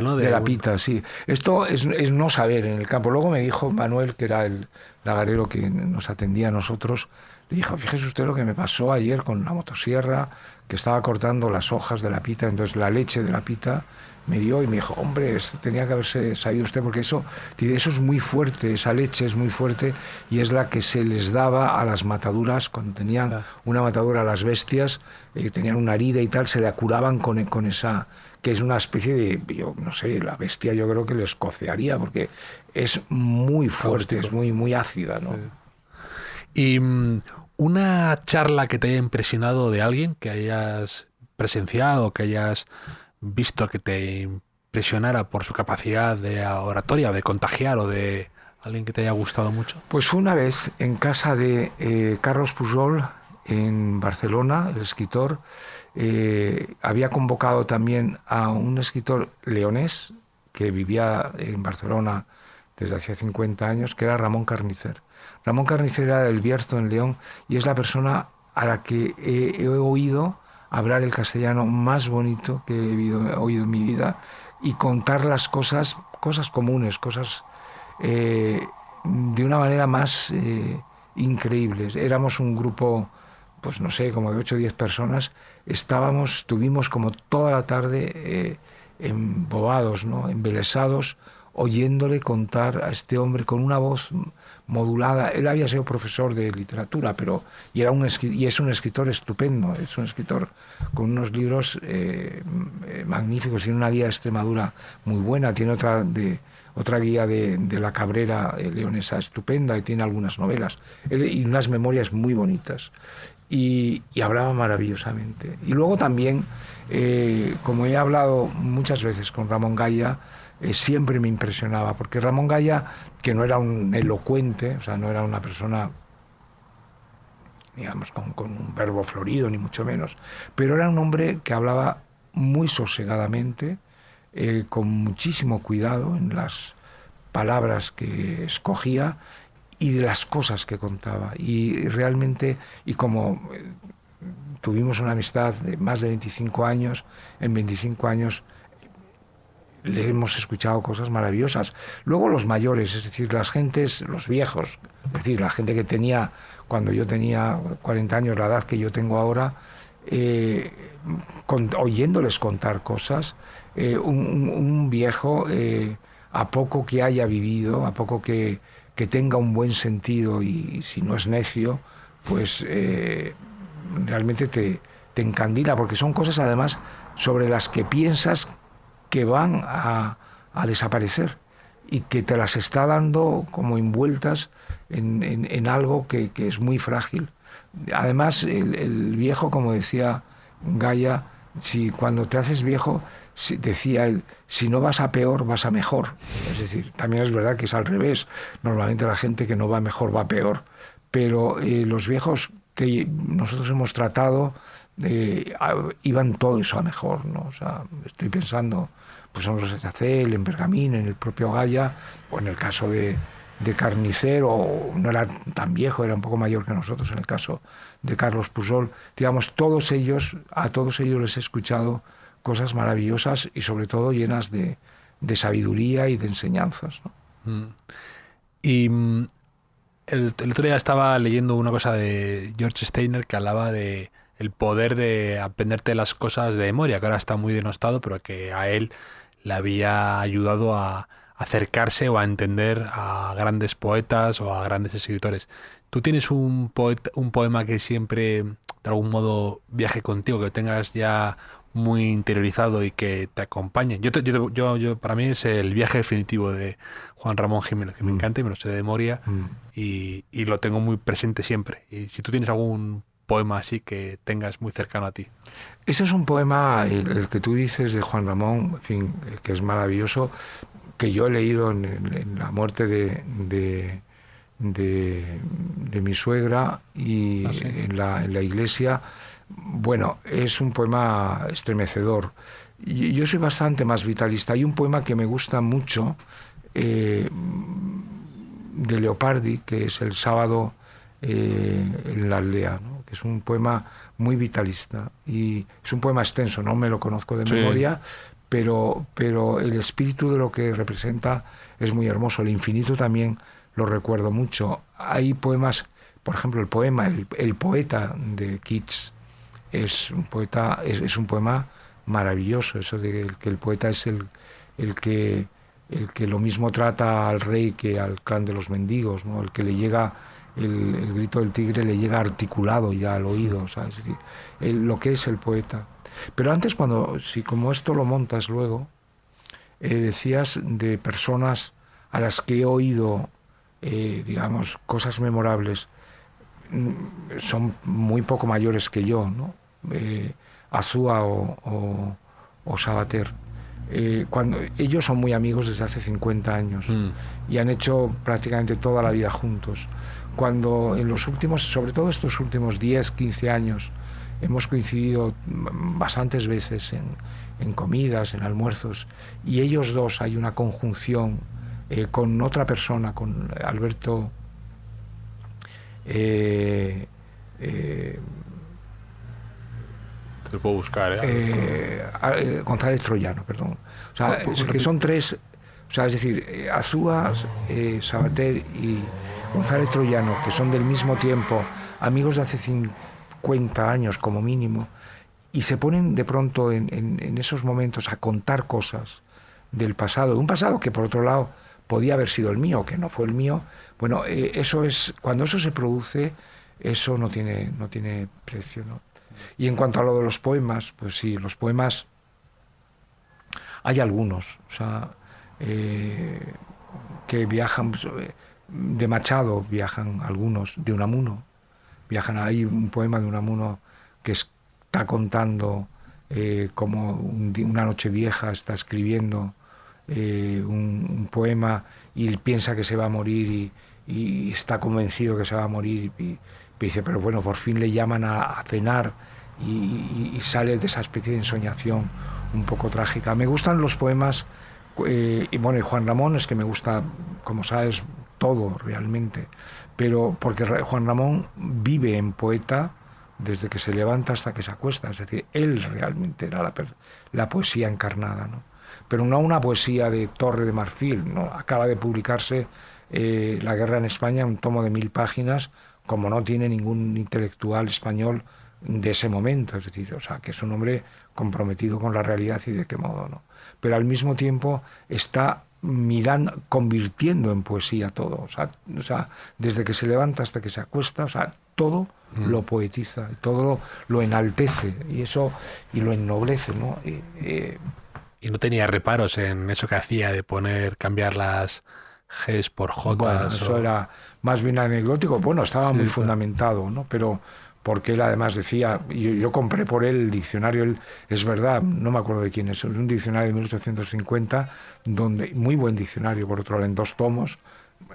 ¿no? de la pita, sí. Esto es no saber en el campo. Luego me dijo Manuel, que era el lagarero que nos atendía a nosotros, le dijo: fíjese usted lo que me pasó ayer con la motosierra, que estaba cortando las hojas de la pita, entonces la leche de la pita me dio, y me dijo: hombre, tenía que haberse sabido usted, porque eso es muy fuerte, esa leche es muy fuerte, y es la que se les daba a las mataduras, cuando tenían una matadura a las bestias, tenían una herida y tal, se la curaban con esa, que es una especie de, yo no sé, la bestia yo creo que les cocearía, porque es muy fuerte, es muy, muy ácida, ¿no? Y una charla que te haya impresionado de alguien, que hayas presenciado, que hayas visto, que te impresionara por su capacidad de oratoria, de contagiar, o de alguien que te haya gustado mucho. Pues fue una vez en casa de Carlos Pujol en Barcelona, el escritor. Había convocado también a un escritor leonés que vivía en Barcelona desde hacía 50 años, que era Ramón Carnicer. Ramón Carnicer era del Bierzo, en León, y es la persona a la que he oído hablar el castellano más bonito que he oído en mi vida, y contar las cosas comunes, cosas de una manera más increíbles. Éramos un grupo, pues no sé, como de 8 o 10 personas. Estuvimos como toda la tarde embobados, ¿no?, embelesados, oyéndole contar a este hombre con una voz modulada. Él había sido profesor de literatura, y es un escritor estupendo, es un escritor con unos libros magníficos. Tiene una guía de Extremadura muy buena, tiene otra guía de la Cabrera leonesa estupenda, y tiene algunas novelas y unas memorias muy bonitas, y hablaba maravillosamente. Y luego también, como he hablado muchas veces con Ramón Gaya, siempre me impresionaba, porque Ramón Gaya, que no era un elocuente, o sea, no era una persona, digamos, con un verbo florido, ni mucho menos, pero era un hombre que hablaba muy sosegadamente, con muchísimo cuidado en las palabras que escogía y de las cosas que contaba. Y realmente, y como tuvimos una amistad de más de 25 años, en 25 años le hemos escuchado cosas maravillosas. Luego los mayores, es decir, los viejos, es decir, la gente que tenía, cuando yo tenía 40 años, la edad que yo tengo ahora, oyéndoles contar cosas, un viejo, a poco que haya vivido, a poco que tenga un buen sentido, y si no es necio, pues realmente te encandila, porque son cosas además sobre las que piensas que van a desaparecer, y que te las está dando como envueltas en algo que es muy frágil. Además, el viejo, como decía Gaya, cuando te haces viejo, decía él, si no vas a peor, vas a mejor. Es decir, también es verdad que es al revés. Normalmente la gente que no va mejor va peor. Pero los viejos que nosotros hemos tratado iban todo eso a mejor, ¿no? O sea, estoy pensando pues en los Etacel, en Bergamín, en el propio Gaya, o en el caso de Carnicer, o no era tan viejo, era un poco mayor que nosotros, en el caso de Carlos Pujol. Digamos, a todos ellos les he escuchado cosas maravillosas, y sobre todo llenas de sabiduría y de enseñanzas, ¿no? Y el otro día estaba leyendo una cosa de George Steiner, que hablaba de el poder de aprenderte las cosas de memoria, que ahora está muy denostado, pero que a él le había ayudado a acercarse o a entender a grandes poetas o a grandes escritores. ¿Tú tienes un poema que siempre, de algún modo, viaje contigo, que tengas ya muy interiorizado y que te acompañe? Para mí es El viaje definitivo de Juan Ramón Jiménez, que me encanta y me lo sé de memoria y lo tengo muy presente siempre. Y si tú tienes algún poema así que tengas muy cercano a ti. Ese es un poema, el que tú dices de Juan Ramón, en fin, que es maravilloso, que yo he leído en la muerte de mi suegra y ¿Ah, sí? en la iglesia. Bueno, es un poema estremecedor. Yo soy bastante más vitalista. Hay un poema que me gusta mucho de Leopardi, que es El sábado en la aldea, ¿no? Que es un poema muy vitalista. Y es un poema extenso, no me lo conozco de memoria, pero el espíritu de lo que representa es muy hermoso. El infinito también lo recuerdo mucho. Hay poemas, por ejemplo, el poema El poeta de Keats es un poema maravilloso, eso de que el poeta es el que lo mismo trata al rey que al clan de los mendigos, ¿no? El que le llega el grito del tigre, le llega articulado ya al oído, ¿sabes? Es decir, lo que es el poeta. Pero antes, si como esto lo montas luego, decías de personas a las que he oído, digamos, cosas memorables, son muy poco mayores que yo, ¿no? Azúa o Sabater. Cuando ellos son muy amigos desde hace 50 años y han hecho prácticamente toda la vida juntos. Cuando en los últimos, sobre todo estos últimos 10, 15 años, hemos coincidido bastantes veces en comidas, en almuerzos, y ellos dos hay una conjunción con otra persona, con Alberto Te lo puedo buscar, González Troyano, perdón. O sea, es que son tres, o sea, es decir, Azúa, Sabater y González Troyano, que son del mismo tiempo, amigos de hace 50 años como mínimo, y se ponen de pronto en esos momentos a contar cosas del pasado, un pasado que por otro lado podía haber sido el mío, que no fue el mío. Bueno, eso es, cuando eso se produce, eso no tiene precio, ¿no? Y en cuanto a lo de los poemas, pues sí, los poemas hay algunos, o sea, que viajan, de Machado viajan algunos, de Unamuno viajan. Hay un poema de Unamuno que está contando como una noche vieja está escribiendo un poema y piensa que se va a morir y está convencido que se va a morir y dice, pero bueno, por fin le llaman a cenar y sale de esa especie de ensoñación un poco trágica. Me gustan los poemas y bueno, y Juan Ramón es que me gusta, como sabes, todo realmente, pero porque Juan Ramón vive en poeta desde que se levanta hasta que se acuesta, es decir, él realmente era la poesía encarnada, ¿no? Pero no una poesía de Torre de Marfil, ¿no? Acaba de publicarse La guerra en España, un tomo de 1000 páginas, como no tiene ningún intelectual español de ese momento, es decir, o sea, que es un hombre comprometido con la realidad y de qué modo, ¿no? Pero al mismo tiempo está convirtiendo en poesía todo, o sea, desde que se levanta hasta que se acuesta, o sea, todo lo poetiza, todo lo enaltece y lo ennoblece, ¿no? Y no tenía reparos en eso que hacía de cambiar las Gs por Js. Bueno, eso era más bien anecdótico. Bueno, estaba muy fundamentado, ¿no? Pero porque él además decía, yo compré por él el diccionario, es verdad, no me acuerdo de quién es un diccionario de 1850, muy buen diccionario, por otro lado, en 2 tomos,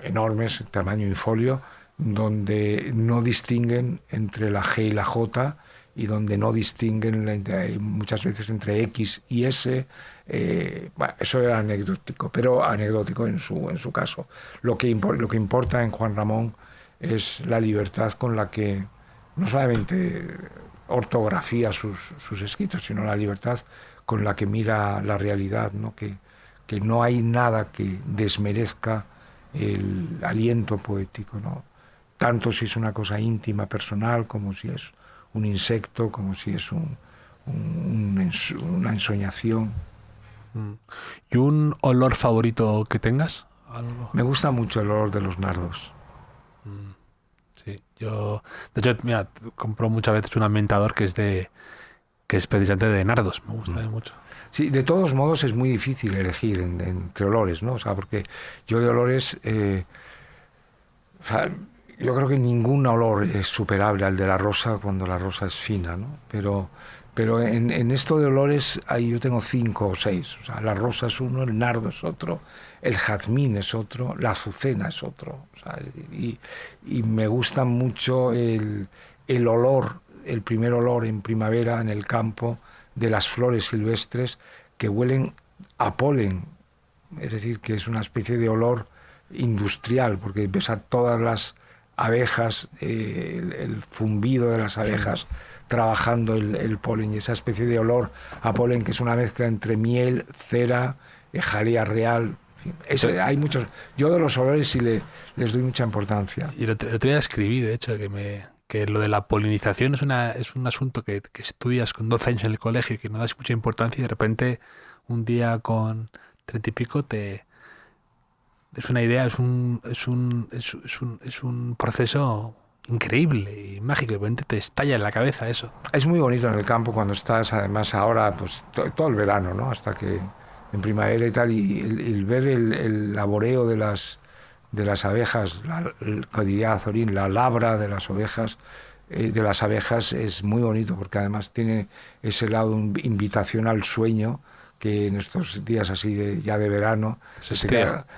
enormes, tamaño infolio, donde no distinguen entre la G y la J, y donde no distinguen muchas veces entre X y S. Bueno, eso era anecdótico, pero anecdótico en su caso. Lo que importa en Juan Ramón es la libertad con la que no solamente ortografía sus escritos, sino la libertad con la que mira la realidad, ¿no? Que no hay nada que desmerezca el aliento poético, ¿no? Tanto si es una cosa íntima, personal, como si es un insecto, como si es una ensoñación. ¿Y un olor favorito que tengas? ¿Algo? Me gusta mucho el olor de los nardos. Sí, yo... De hecho, mira, compro muchas veces un ambientador que es precisamente de nardos. Me gusta mucho. Sí, de todos modos es muy difícil elegir entre olores, ¿no? O sea, porque yo de olores... o sea, yo creo que ningún olor es superable al de la rosa cuando la rosa es fina, ¿no? Pero en esto de olores ahí yo tengo 5 o 6. O sea, la rosa es uno, el nardo es otro, el jazmín es otro, la azucena es otro. O sea, y me gusta mucho el olor, el primer olor en primavera en el campo de las flores silvestres que huelen a polen. Es decir, que es una especie de olor industrial, porque ves a todas las abejas, el zumbido de las abejas trabajando el polen, y esa especie de olor a polen que es una mezcla entre miel, cera, jalea real. En fin, hay muchos. Yo de los olores sí les doy mucha importancia. Y el otro día escribí, de hecho, que lo de la polinización es un asunto que estudias con 12 años en el colegio y que no das mucha importancia, y de repente un día con 30 y pico es una idea, es un proceso increíble y mágico. De repente te estalla en la cabeza eso. Es muy bonito en el campo cuando estás, además ahora, pues todo el verano, ¿no? Hasta que en primavera y tal, y el ver el laboreo de las abejas, como diría Azorín, la labra de las ovejas, de las abejas es muy bonito, porque además tiene ese lado invitación al sueño, que en estos días así ya de verano,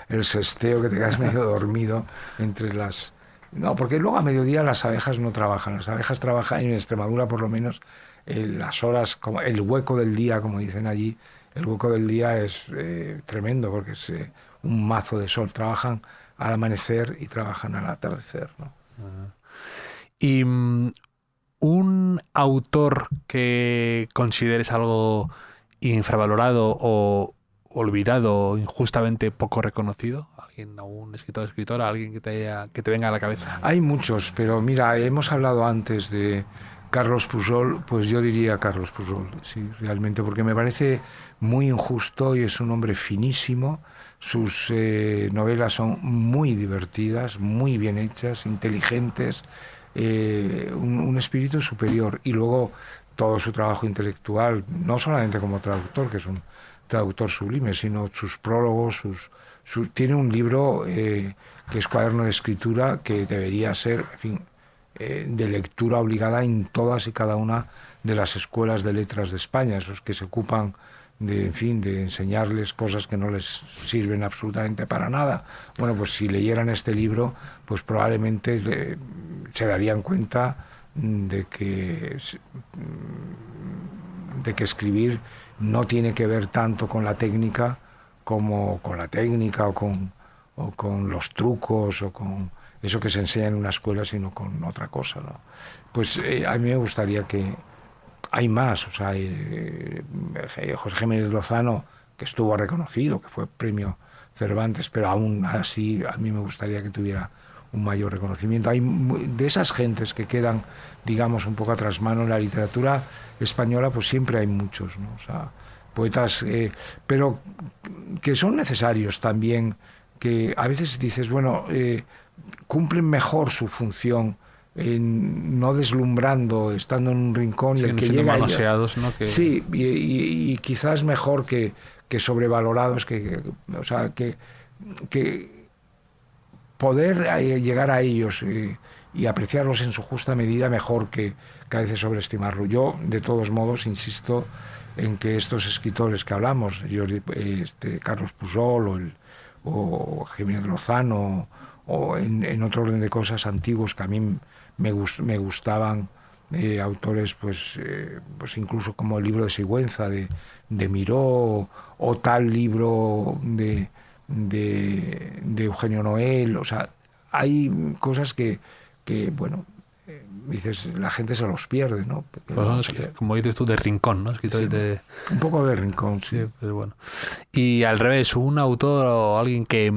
el sesteo, que te quedas medio dormido entre las... No, porque luego a mediodía las abejas no trabajan. Las abejas trabajan, en Extremadura por lo menos, las horas, como el hueco del día, como dicen allí, el hueco del día es tremendo, porque es un mazo de sol. Trabajan al amanecer y trabajan al atardecer, ¿no? Y un autor que consideres algo infravalorado o olvidado o injustamente poco reconocido, algún escritor o escritora, alguien que te venga a la cabeza. Hay muchos, pero mira, hemos hablado antes de Carlos Pujol, pues yo diría Carlos Pujol, sí, realmente, porque me parece muy injusto y es un hombre finísimo. Sus novelas son muy divertidas, muy bien hechas, inteligentes, un espíritu superior, y luego todo su trabajo intelectual, no solamente como traductor, que es un traductor sublime, sino sus prólogos, tiene un libro que es Cuaderno de Escritura, que debería ser, en fin, de lectura obligada en todas y cada una de las escuelas de letras de España, esos que se ocupan de, en fin, de enseñarles cosas que no les sirven absolutamente para nada. Bueno, pues si leyeran este libro, pues probablemente se darían cuenta de que escribir no tiene que ver tanto con la técnica como con la técnica o con los trucos o con eso que se enseña en una escuela, sino con otra cosa, ¿no? Pues a mí me gustaría que... Hay más, o sea, José Jiménez Lozano, que estuvo reconocido, que fue premio Cervantes, pero aún así a mí me gustaría que tuviera un mayor reconocimiento. Hay de esas gentes que quedan, digamos, un poco a trasmano en la literatura española, pues siempre hay muchos, ¿no? O sea, poetas, pero que son necesarios también, que a veces dices, bueno, cumplen mejor su función no deslumbrando, estando en un rincón, sí, y el que llega manoseados, ¿no? Que... Sí, y quizás mejor que sobrevalorados, o sea, que poder llegar a ellos y apreciarlos en su justa medida, mejor que a veces sobreestimarlo. Yo, de todos modos, insisto en que estos escritores que hablamos, Carlos Pujol o Jiménez Lozano, o en otro orden de cosas antiguos que a mí me gustaban, autores pues incluso como el libro de Sigüenza de Miró, o tal libro de Eugenio Noel. O sea, hay cosas que bueno, dices, la gente se los pierde, ¿no? Bueno, como dices tú, de rincón, ¿no? Sí, un poco de rincón, sí. Pero bueno. Y al revés, un autor o alguien que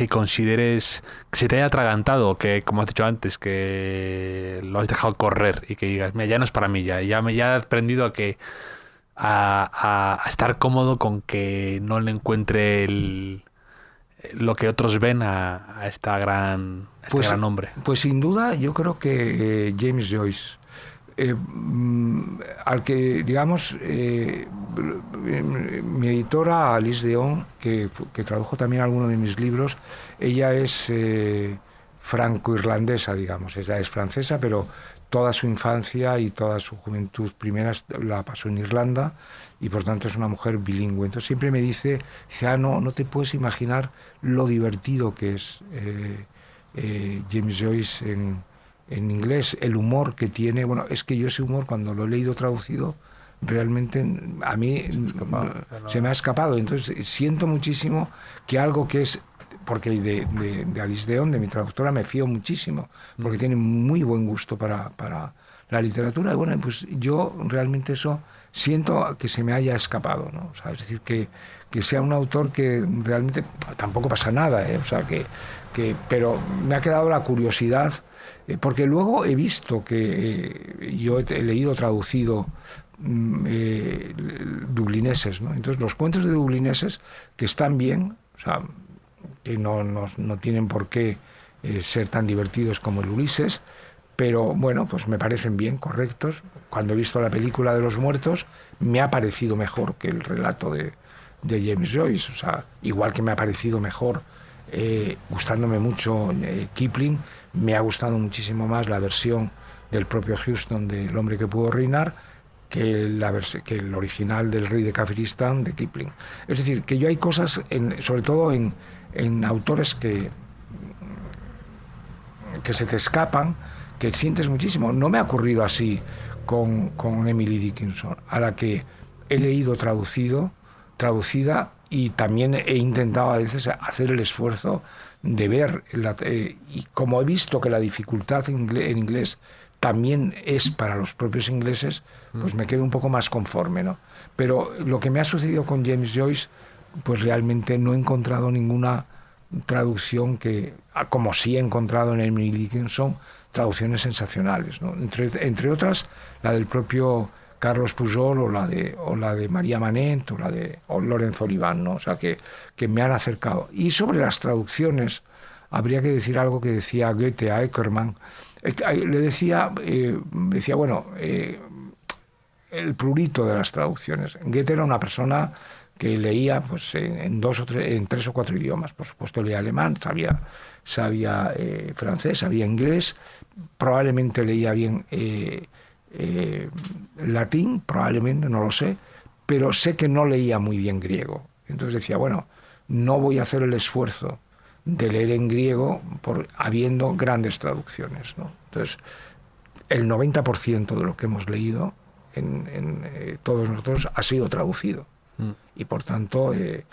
consideres que se te haya atragantado, que como has dicho antes, que lo has dejado correr y que digas, mira, ya no es para mí, ya he aprendido a que a estar cómodo con que no le encuentre lo que otros ven a este gran hombre? Pues sin duda yo creo que James Joyce, al que, digamos, mi editora Alice Deón, que tradujo también algunos de mis libros, ella es franco-irlandesa, digamos. Ella es francesa, pero toda su infancia y toda su juventud primera la pasó en Irlanda, y por tanto es una mujer bilingüe. Entonces siempre me dice, no te puedes imaginar lo divertido que es James Joyce en inglés, el humor que tiene. Bueno, es que yo ese humor, cuando lo he leído traducido, realmente a mí se me ha escapado. Entonces siento muchísimo que algo que es, porque de Alice Deón, de mi traductora, me fío muchísimo, porque tiene muy buen gusto para la literatura. Y bueno, pues yo realmente eso siento que se me haya escapado, ¿no? O sea, es decir, que sea un autor que realmente tampoco pasa nada, ¿eh? O sea, pero me ha quedado la curiosidad, porque luego he visto que yo he leído traducido dublineses, ¿no? Entonces los cuentos de dublineses, que están bien, o sea, que no tienen por qué ser tan divertidos como el Ulises, pero bueno, pues me parecen bien, correctos. Cuando he visto la película de los muertos, me ha parecido mejor que el relato de James Joyce. O sea, igual que me ha parecido mejor, gustándome mucho Kipling, me ha gustado muchísimo más la versión del propio Houston de El hombre que pudo reinar que el original del Rey de Kafiristán de Kipling. Es decir, que yo hay cosas, sobre todo en autores que se te escapan, que sientes muchísimo. No me ha ocurrido así con Emily Dickinson, a la que he leído traducida, y también he intentado a veces hacer el esfuerzo de ver, y como he visto que la dificultad en inglés también es para los propios ingleses, pues me quedo un poco más conforme, ¿no? Pero lo que me ha sucedido con James Joyce, pues realmente no he encontrado ninguna traducción como sí he encontrado en Emily Dickinson, traducciones sensacionales, ¿no? Entre otras, la del propio Carlos Pujol, o la de María Manent, o Lorenzo Olivan, ¿no? O sea, que me han acercado. Y sobre las traducciones, habría que decir algo que decía Goethe a Eckermann. Le decía, bueno, el prurito de las traducciones. Goethe era una persona que leía pues en 3 o 4 idiomas. Por supuesto leía alemán, sabía francés, sabía inglés, probablemente leía bien latín, probablemente, no lo sé, pero sé que no leía muy bien griego. Entonces decía, bueno, no voy a hacer el esfuerzo de leer en griego habiendo grandes traducciones, ¿no? Entonces, el 90% de lo que hemos leído en todos nosotros ha sido traducido. Y por tanto, es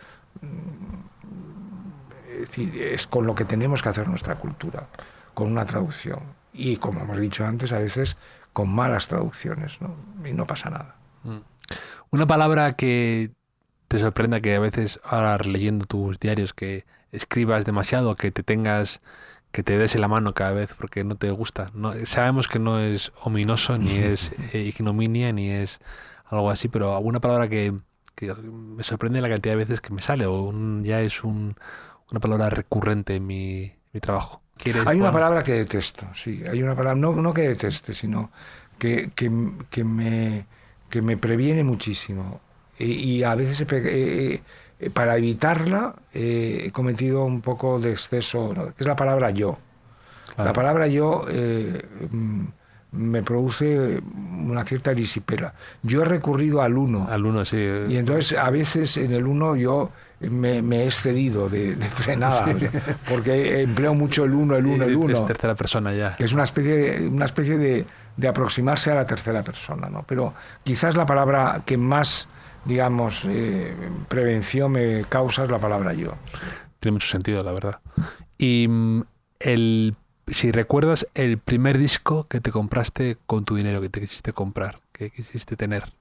con lo que tenemos que hacer nuestra cultura, con una traducción. Y como hemos dicho antes, a veces con malas traducciones, ¿no? Y no pasa nada. Una palabra que te sorprenda, que a veces, ahora leyendo tus diarios, que escribas demasiado, que te des en la mano cada vez porque no te gusta. No, sabemos que no es ominoso, ni es ignominia, ni es algo así, pero alguna palabra que me sorprende la cantidad de veces que me sale, o ya es una palabra recurrente en mi trabajo. Hay una palabra que detesto, sí. Hay una palabra, no que deteste, sino que me previene muchísimo. Y a veces para evitarla he cometido un poco de exceso, ¿no? Que es la palabra yo. Claro. La palabra yo me produce una cierta erisipela. Yo he recurrido al uno. Al uno, sí. Y entonces a veces en el uno yo me he excedido de frenada, sí. Porque empleo mucho el uno. Es tercera persona ya. Que es una especie de aproximarse a la tercera persona, ¿no? Pero quizás la palabra que más, digamos, prevención me causa es la palabra yo. Tiene mucho sentido, la verdad. Y si recuerdas el primer disco que te compraste con tu dinero, que te quisiste comprar, que quisiste tener.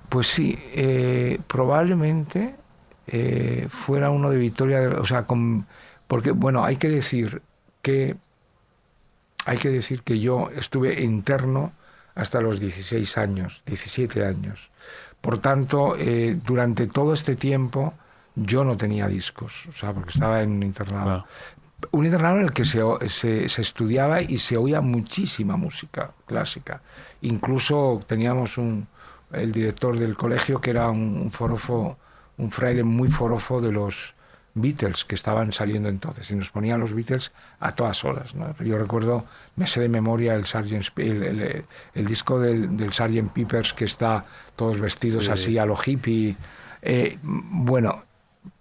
Pues sí, probablemente fuera uno de Victoria, o sea, porque, bueno, hay que decir que hay que decir que yo estuve interno hasta los 16 años, 17 años. Por tanto, durante todo este tiempo yo no tenía discos, o sea, porque estaba en un internado. Claro. Un internado en el que se estudiaba y se oía muchísima música clásica. Incluso teníamos el director del colegio que era un forofo, un fraile muy forofo de los Beatles que estaban saliendo entonces, y nos ponían los Beatles a todas horas, ¿no? Yo recuerdo, me sé de memoria el disco del Sgt. Peppers, que está todos vestidos así a lo hippie. Bueno,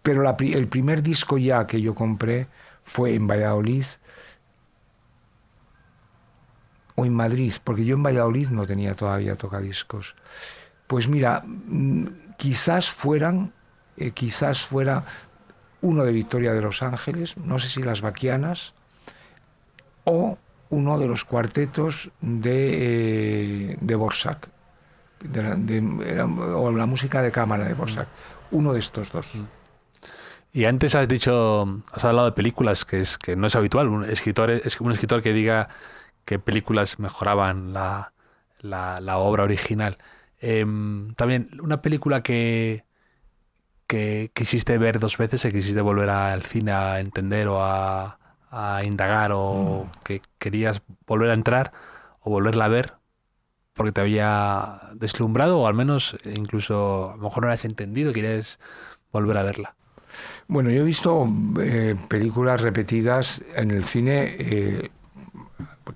pero el primer disco ya que yo compré fue en Valladolid o en Madrid, porque yo en Valladolid no tenía todavía tocadiscos. Pues mira, quizás fuera uno de Victoria de los Ángeles, no sé si las Baquianas, o uno de los cuartetos de Dvořák, o la música de cámara de Dvořák, uno de estos dos. Y antes has hablado de películas, que no es habitual, un escritor que diga que películas mejoraban la obra original. También una película que quisiste ver 2 veces, que quisiste volver al cine a entender o a indagar, o que querías volver a entrar o volverla a ver porque te había deslumbrado, o al menos incluso a lo mejor no la has entendido y quieres volver a verla. Bueno, yo he visto películas repetidas en el cine,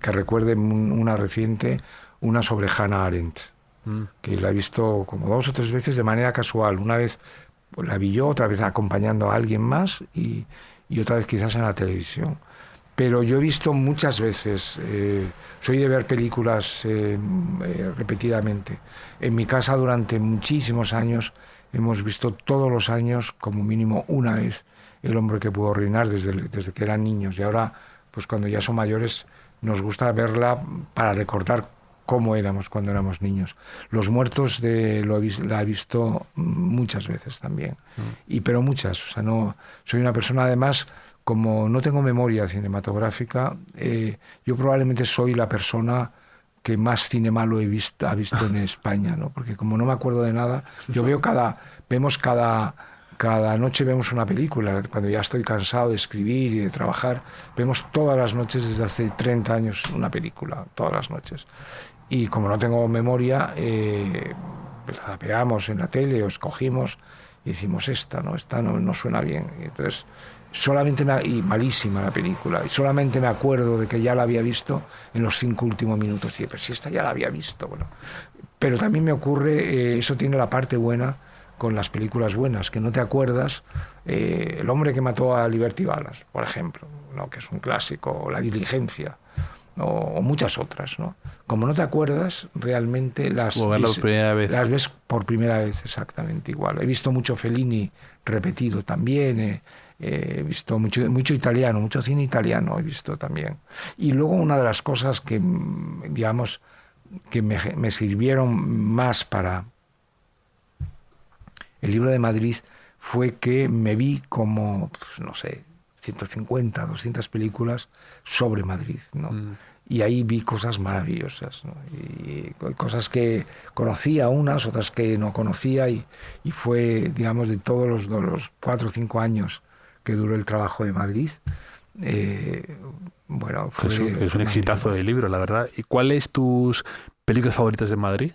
que recuerden una reciente, una sobre Hannah Arendt, que la he visto como 2 o 3 veces de manera casual. Una vez la vi yo, otra vez acompañando a alguien más y otra vez quizás en la televisión. Pero yo he visto muchas veces, soy de ver películas repetidamente. En mi casa durante muchísimos años hemos visto todos los años, como mínimo una vez, El hombre que pudo reinar desde que eran niños. Y ahora, pues cuando ya son mayores, nos gusta verla para recordar cómo éramos cuando éramos niños. Los muertos la he visto muchas veces también, pero muchas. O sea, no soy una persona, además, como no tengo memoria cinematográfica, yo probablemente soy la persona que más cine malo ha visto en España, ¿no? Porque como no me acuerdo de nada, yo cada noche vemos una película. Cuando ya estoy cansado de escribir y de trabajar, vemos todas las noches desde hace 30 años una película, todas las noches. Y como no tengo memoria, pues zapeamos en la tele o escogimos y decimos esta no suena bien. Y entonces y malísima la película, y solamente me acuerdo de que ya la había visto en los 5 últimos minutos. Y pero si esta ya la había visto, bueno. Pero también me ocurre, eso tiene la parte buena con las películas buenas, que no te acuerdas. El hombre que mató a Liberty Balance, por ejemplo, ¿no? Que es un clásico, o La diligencia, o muchas otras, ¿no? Como no te acuerdas, realmente las ves por primera vez exactamente igual. He visto mucho Fellini repetido también, he visto mucho italiano, mucho cine italiano he visto también. Y luego una de las cosas que, digamos, que me sirvieron más para el libro de Madrid fue que me vi como, pues, no sé, 150, 200 películas sobre Madrid, ¿no? Y ahí vi cosas maravillosas, ¿no? Y cosas que conocía unas, otras que no conocía, y fue, digamos, de todos los 4 o 5 años que duró el trabajo de Madrid, bueno, fue... Es un exitazo de libro, la verdad. ¿Y cuáles tus películas favoritas de Madrid?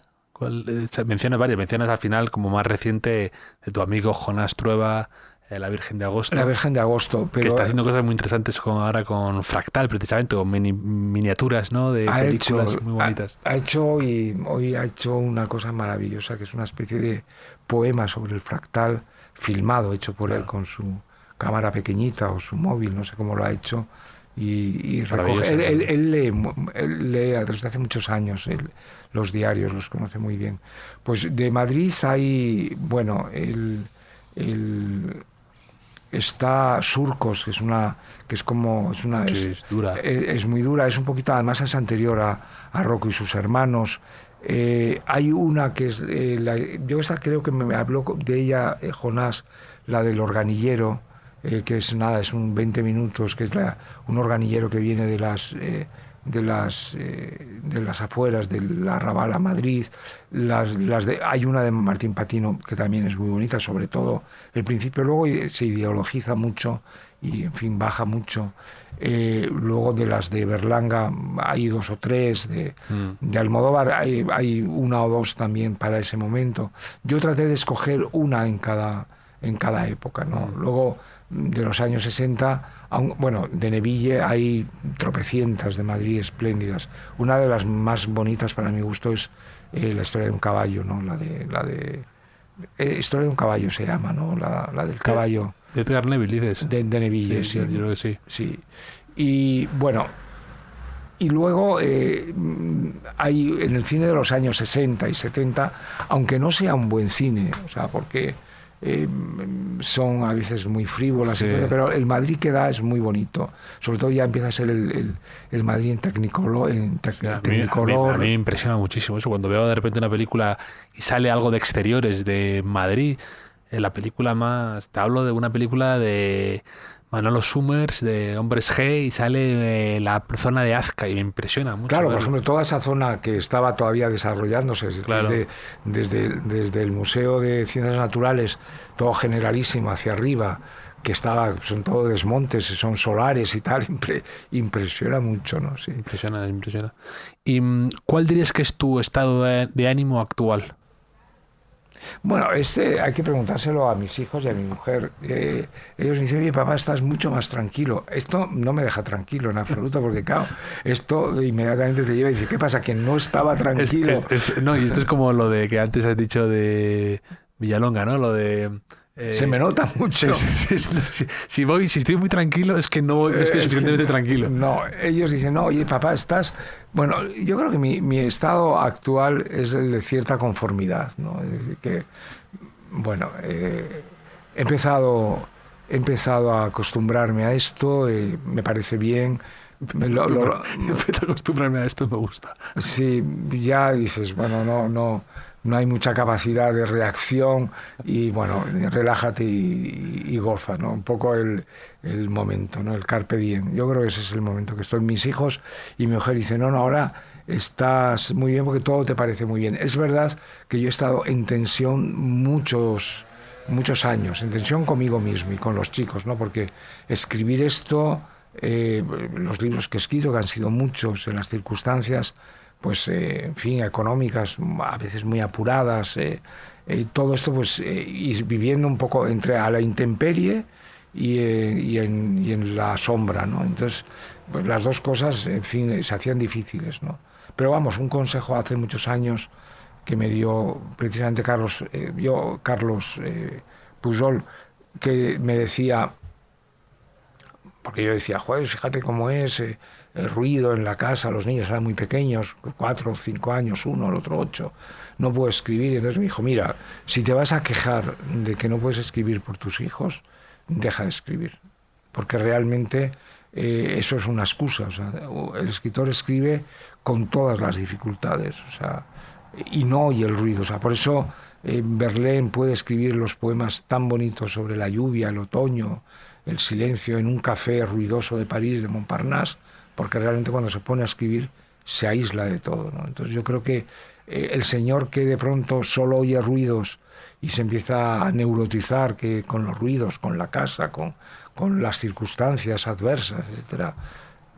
Mencionas varias, mencionas al final, como más reciente, de tu amigo Jonás Trueba, La Virgen de Agosto. La Virgen de Agosto. Pero que está haciendo cosas muy interesantes ahora con Fractal, precisamente, con miniaturas, ¿no? De películas muy bonitas. Hoy ha hecho una cosa maravillosa, que es una especie de poema sobre el fractal, filmado, hecho por él con su cámara pequeñita o su móvil, no sé cómo lo ha hecho. Y recoge. Él lee desde hace muchos años los diarios, los conoce muy bien. Pues de Madrid hay, bueno, está Surcos, es dura. Es muy dura, es un poquito, además es anterior a Rocco y sus hermanos. Hay una que es, yo esa creo que me habló de ella Jonás, la del organillero, que es un 20 minutos, que es un organillero que viene de las afueras del Arrabal a Madrid, hay una de Martín Patino que también es muy bonita, sobre todo el principio, luego se ideologiza mucho y en fin baja mucho. Luego de las de Berlanga hay 2 o 3, de Almodóvar hay 1 o 2 también para ese momento. Yo traté de escoger una en cada época, ¿no? Luego de los años 60, bueno, de Neville hay tropecientas de Madrid espléndidas. Una de las más bonitas para mi gusto es la historia de un caballo, ¿no? La de historia de un caballo se llama, ¿no? La del caballo. De Edgar Neville, dices. De Neville, sí. Yo creo que sí. Sí. Y bueno, y luego hay en el cine de los años 60 y 70, aunque no sea un buen cine, o sea, porque son a veces muy frívolas, sí. y todo, pero el Madrid que da es muy bonito. Sobre todo ya empieza a ser el Madrid en Technicolor. A mí me impresiona muchísimo eso. Cuando veo de repente una película y sale algo de exteriores de Madrid, la película más... Te hablo de una película de Manolo Summers, de Hombres G, y sale la zona de Azca, y me impresiona mucho. Claro, por ejemplo, toda esa zona que estaba todavía desarrollándose, claro. desde el Museo de Ciencias Naturales, todo generalísimo hacia arriba, que son todo desmontes, son solares y tal, impresiona mucho, ¿no? Sí. Impresiona. ¿Y cuál dirías que es tu estado de ánimo actual? Bueno, hay que preguntárselo a mis hijos y a mi mujer. Ellos dicen, oye, papá, estás mucho más tranquilo. Esto no me deja tranquilo en absoluto, porque claro, esto inmediatamente te lleva y dice, ¿qué pasa? Que no estaba tranquilo. No, y esto es como lo de que antes has dicho de Villalonga, ¿no? Lo de... se me nota mucho. Si estoy muy tranquilo, es que no estoy suficientemente tranquilo. No, ellos dicen, no, oye, papá, estás... Bueno, yo creo que mi estado actual es el de cierta conformidad, ¿no? Es decir, que, bueno, he empezado a acostumbrarme a esto, me parece bien. Empezar a acostumbrarme a esto, me gusta. Sí, ya dices, bueno, no hay mucha capacidad de reacción y bueno, relájate y goza, ¿no? Un poco el momento, ¿no? El carpe diem. Yo creo que ese es el momento que estoy. Mis hijos y mi mujer dicen, no, ahora estás muy bien porque todo te parece muy bien. Es verdad que yo he estado en tensión muchos años, en tensión conmigo mismo y con los chicos, ¿no? Porque escribir esto, los libros que he escrito, que han sido muchos en las circunstancias, pues, en fin, económicas, a veces muy apuradas, todo esto, pues, y viviendo un poco entre a la intemperie y en la sombra, ¿no? Entonces, pues las dos cosas, en fin, se hacían difíciles, ¿no? Pero vamos, un consejo hace muchos años que me dio precisamente Carlos Pujol, que me decía, porque yo decía, joder, fíjate cómo es... el ruido en la casa, los niños eran muy pequeños, 4 o 5 años, uno, el otro 8, no puedo escribir. Y entonces me dijo, mira, si te vas a quejar de que no puedes escribir por tus hijos, deja de escribir, porque realmente eso es una excusa. O sea, el escritor escribe con todas las dificultades, o sea, y no oye el ruido. O sea, por eso Verlaine puede escribir los poemas tan bonitos sobre la lluvia, el otoño, el silencio en un café ruidoso de París, de Montparnasse, porque realmente cuando se pone a escribir se aísla de todo, ¿no? Entonces yo creo que el señor que de pronto solo oye ruidos y se empieza a neurotizar que con los ruidos, con la casa, con las circunstancias adversas, etcétera.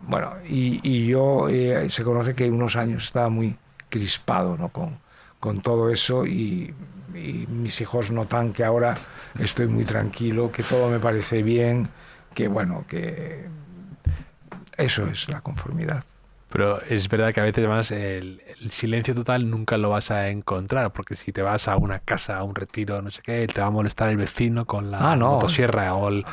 Bueno, y yo se conoce que unos años estaba muy crispado, ¿no? con todo eso y mis hijos notan que ahora estoy muy tranquilo, que todo me parece bien, que bueno, que... Eso es la conformidad. Pero es verdad que a veces más el silencio total nunca lo vas a encontrar, porque si te vas a una casa, a un retiro, no sé qué, te va a molestar el vecino con la motosierra o el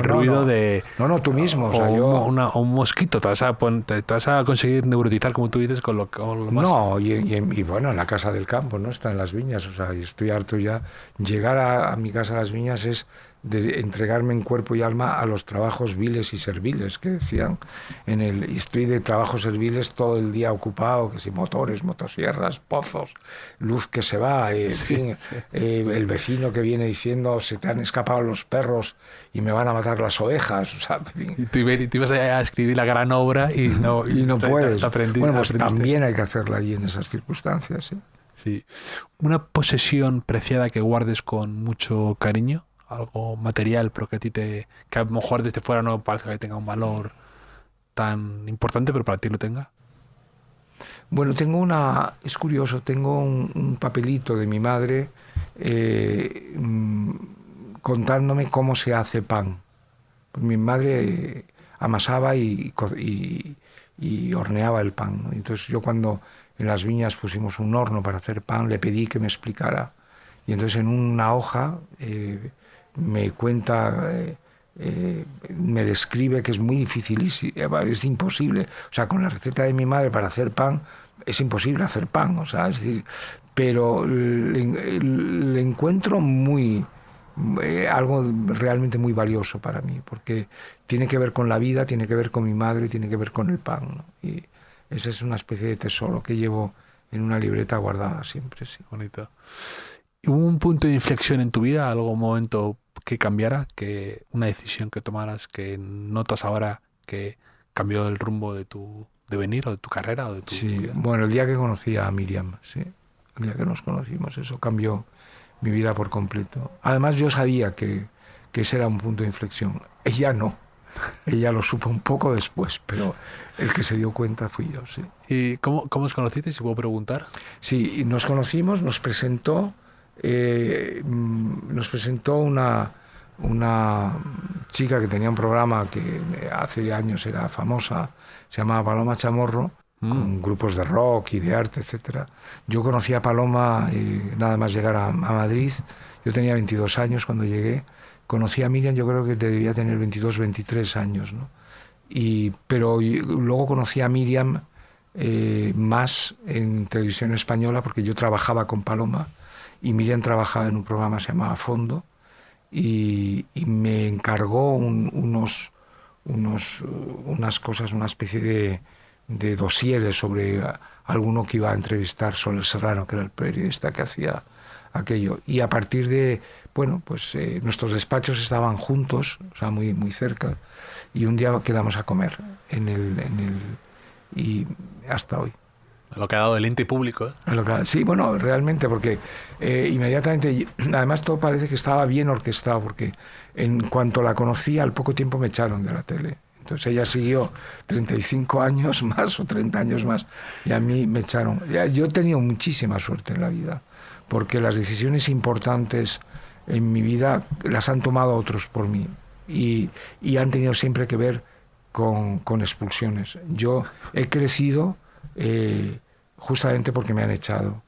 ruido de... No, tú mismo. O un mosquito, te vas a conseguir neurotizar, como tú dices, con lo más... No, y bueno, en la casa del campo, ¿no? Está en las viñas, o sea, y estoy harto ya. Llegar a mi casa a las viñas es de entregarme en cuerpo y alma a los trabajos viles y serviles que decían y estoy de trabajos serviles todo el día ocupado, que si motores, motosierras, pozos, luz que se va, en fin, el vecino que viene diciendo se te han escapado los perros y me van a matar las ovejas, o sea, en fin. Y tú ibas a escribir la gran obra y no puedes. Bueno, pues aprendiste. también hay que hacerla allí en esas circunstancias, ¿sí? Sí. ¿Una posesión preciada que guardes con mucho cariño? Algo material, pero que a lo mejor desde fuera no parezca que tenga un valor tan importante, pero para ti lo tenga. Bueno, es curioso, tengo un papelito de mi madre contándome cómo se hace pan. Pues mi madre amasaba y horneaba el pan, ¿no? Entonces yo cuando en las viñas pusimos un horno para hacer pan, le pedí que me explicara. Y entonces en una hoja me cuenta, me describe que es muy difícil, es imposible. O sea, con la receta de mi madre para hacer pan, es imposible hacer pan. O sea, es decir, pero le encuentro algo realmente muy valioso para mí, porque tiene que ver con la vida, tiene que ver con mi madre, tiene que ver con el pan, ¿no? Y esa es una especie de tesoro que llevo en una libreta guardada siempre, sí. Bonito. ¿Hubo un punto de inflexión en tu vida, algún momento que cambiara, que una decisión que tomaras que notas ahora que cambió el rumbo de tu devenir o de tu carrera o de tu vida? Bueno, el día que conocí a Miriam, sí, el día que nos conocimos, eso cambió mi vida por completo. Además yo sabía que ese era un punto de inflexión. Ella no. Ella lo supo un poco después, pero el que se dio cuenta fui yo, sí. ¿Y cómo os conocisteis, si puedo preguntar? Sí, nos conocimos, nos presentó una chica que tenía un programa que hace años era famosa, se llamaba Paloma Chamorro, con grupos de rock y de arte, etcétera. Yo conocí a Paloma nada más llegar a Madrid. Yo tenía 22 años cuando llegué. Conocí a Miriam, yo creo que debía tener 22, 23 años, ¿no? Pero luego conocí a Miriam más en televisión española, porque yo trabajaba con Paloma y Miriam trabajaba en un programa que se llamaba Fondo y me encargó unas cosas, una especie de dosieres sobre alguno que iba a entrevistar, Soler Serrano, que era el periodista que hacía aquello. Y a partir de, bueno, pues nuestros despachos estaban juntos, o sea, muy, muy cerca, y un día quedamos a comer y hasta hoy. Lo que ha dado el ente público, ¿eh? Sí, bueno, realmente, porque inmediatamente, además todo parece que estaba bien orquestado, porque en cuanto la conocí, al poco tiempo me echaron de la tele. Entonces ella siguió 35 años más o 30 años más y a mí me echaron. Yo he tenido muchísima suerte en la vida, porque las decisiones importantes en mi vida las han tomado otros por mí y han tenido siempre que ver con expulsiones. Yo he crecido justamente porque me han echado.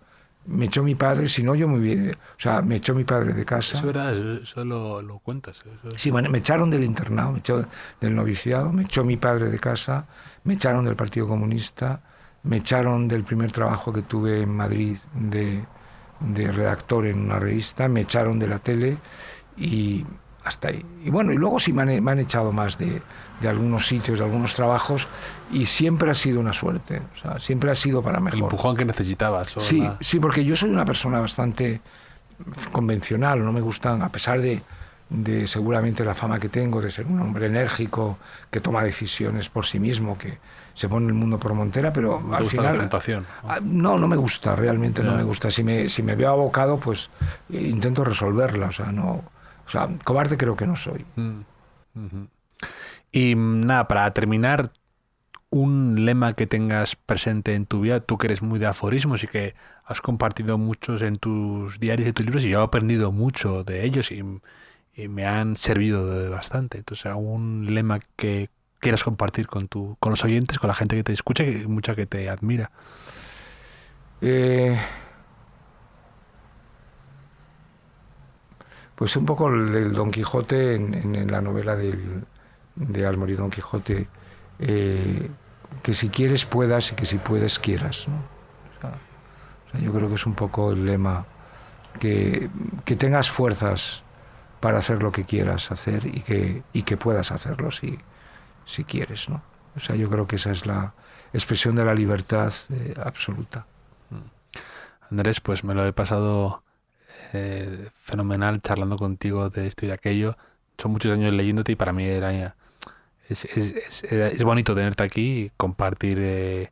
Me echó mi padre, si no yo me hubiera... O sea, me echó mi padre de casa. Es verdad, eso lo cuentas. Eso. Sí, bueno, me echaron del internado, me echó del noviciado, me echó mi padre de casa, me echaron del Partido Comunista, me echaron del primer trabajo que tuve en Madrid de redactor en una revista, me echaron de la tele y hasta ahí. Y bueno, y luego sí me han echado más de algunos sitios, de algunos trabajos, y siempre ha sido una suerte, o sea, siempre ha sido para mejor. El empujón que necesitabas. Sí, porque yo soy una persona bastante convencional, no me gustan, a pesar de seguramente la fama que tengo, de ser un hombre enérgico, que toma decisiones por sí mismo, que se pone el mundo por montera, pero al final... la confrontación. No me gusta, realmente no me gusta. Si me veo abocado, pues intento resolverla, o sea, cobarde creo que no soy. Uh-huh. Y nada, para terminar, un lema que tengas presente en tu vida, tú que eres muy de aforismos y que has compartido muchos en tus diarios y tus libros, y yo he aprendido mucho de ellos y me han servido bastante. Entonces, un lema que quieras compartir con los oyentes, con la gente que te escucha y mucha que te admira. Pues un poco el del Don Quijote en la novela de Al morir Don Quijote, que si quieres puedas y que si puedes quieras, ¿no? O sea, yo creo que es un poco el lema, que tengas fuerzas para hacer lo que quieras hacer y que puedas hacerlo si quieres, ¿no? O sea, yo creo que esa es la expresión de la libertad absoluta. Andrés, pues me lo he pasado fenomenal charlando contigo de esto y de aquello. Son muchos años leyéndote y para mí es bonito tenerte aquí y compartir de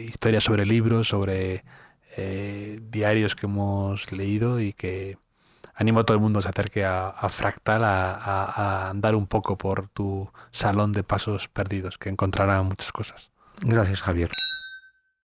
historias sobre libros, sobre diarios que hemos leído, y que animo a todo el mundo a se acerque a Fractal a andar un poco por tu salón de pasos perdidos, que encontrará muchas cosas. Gracias, Javier.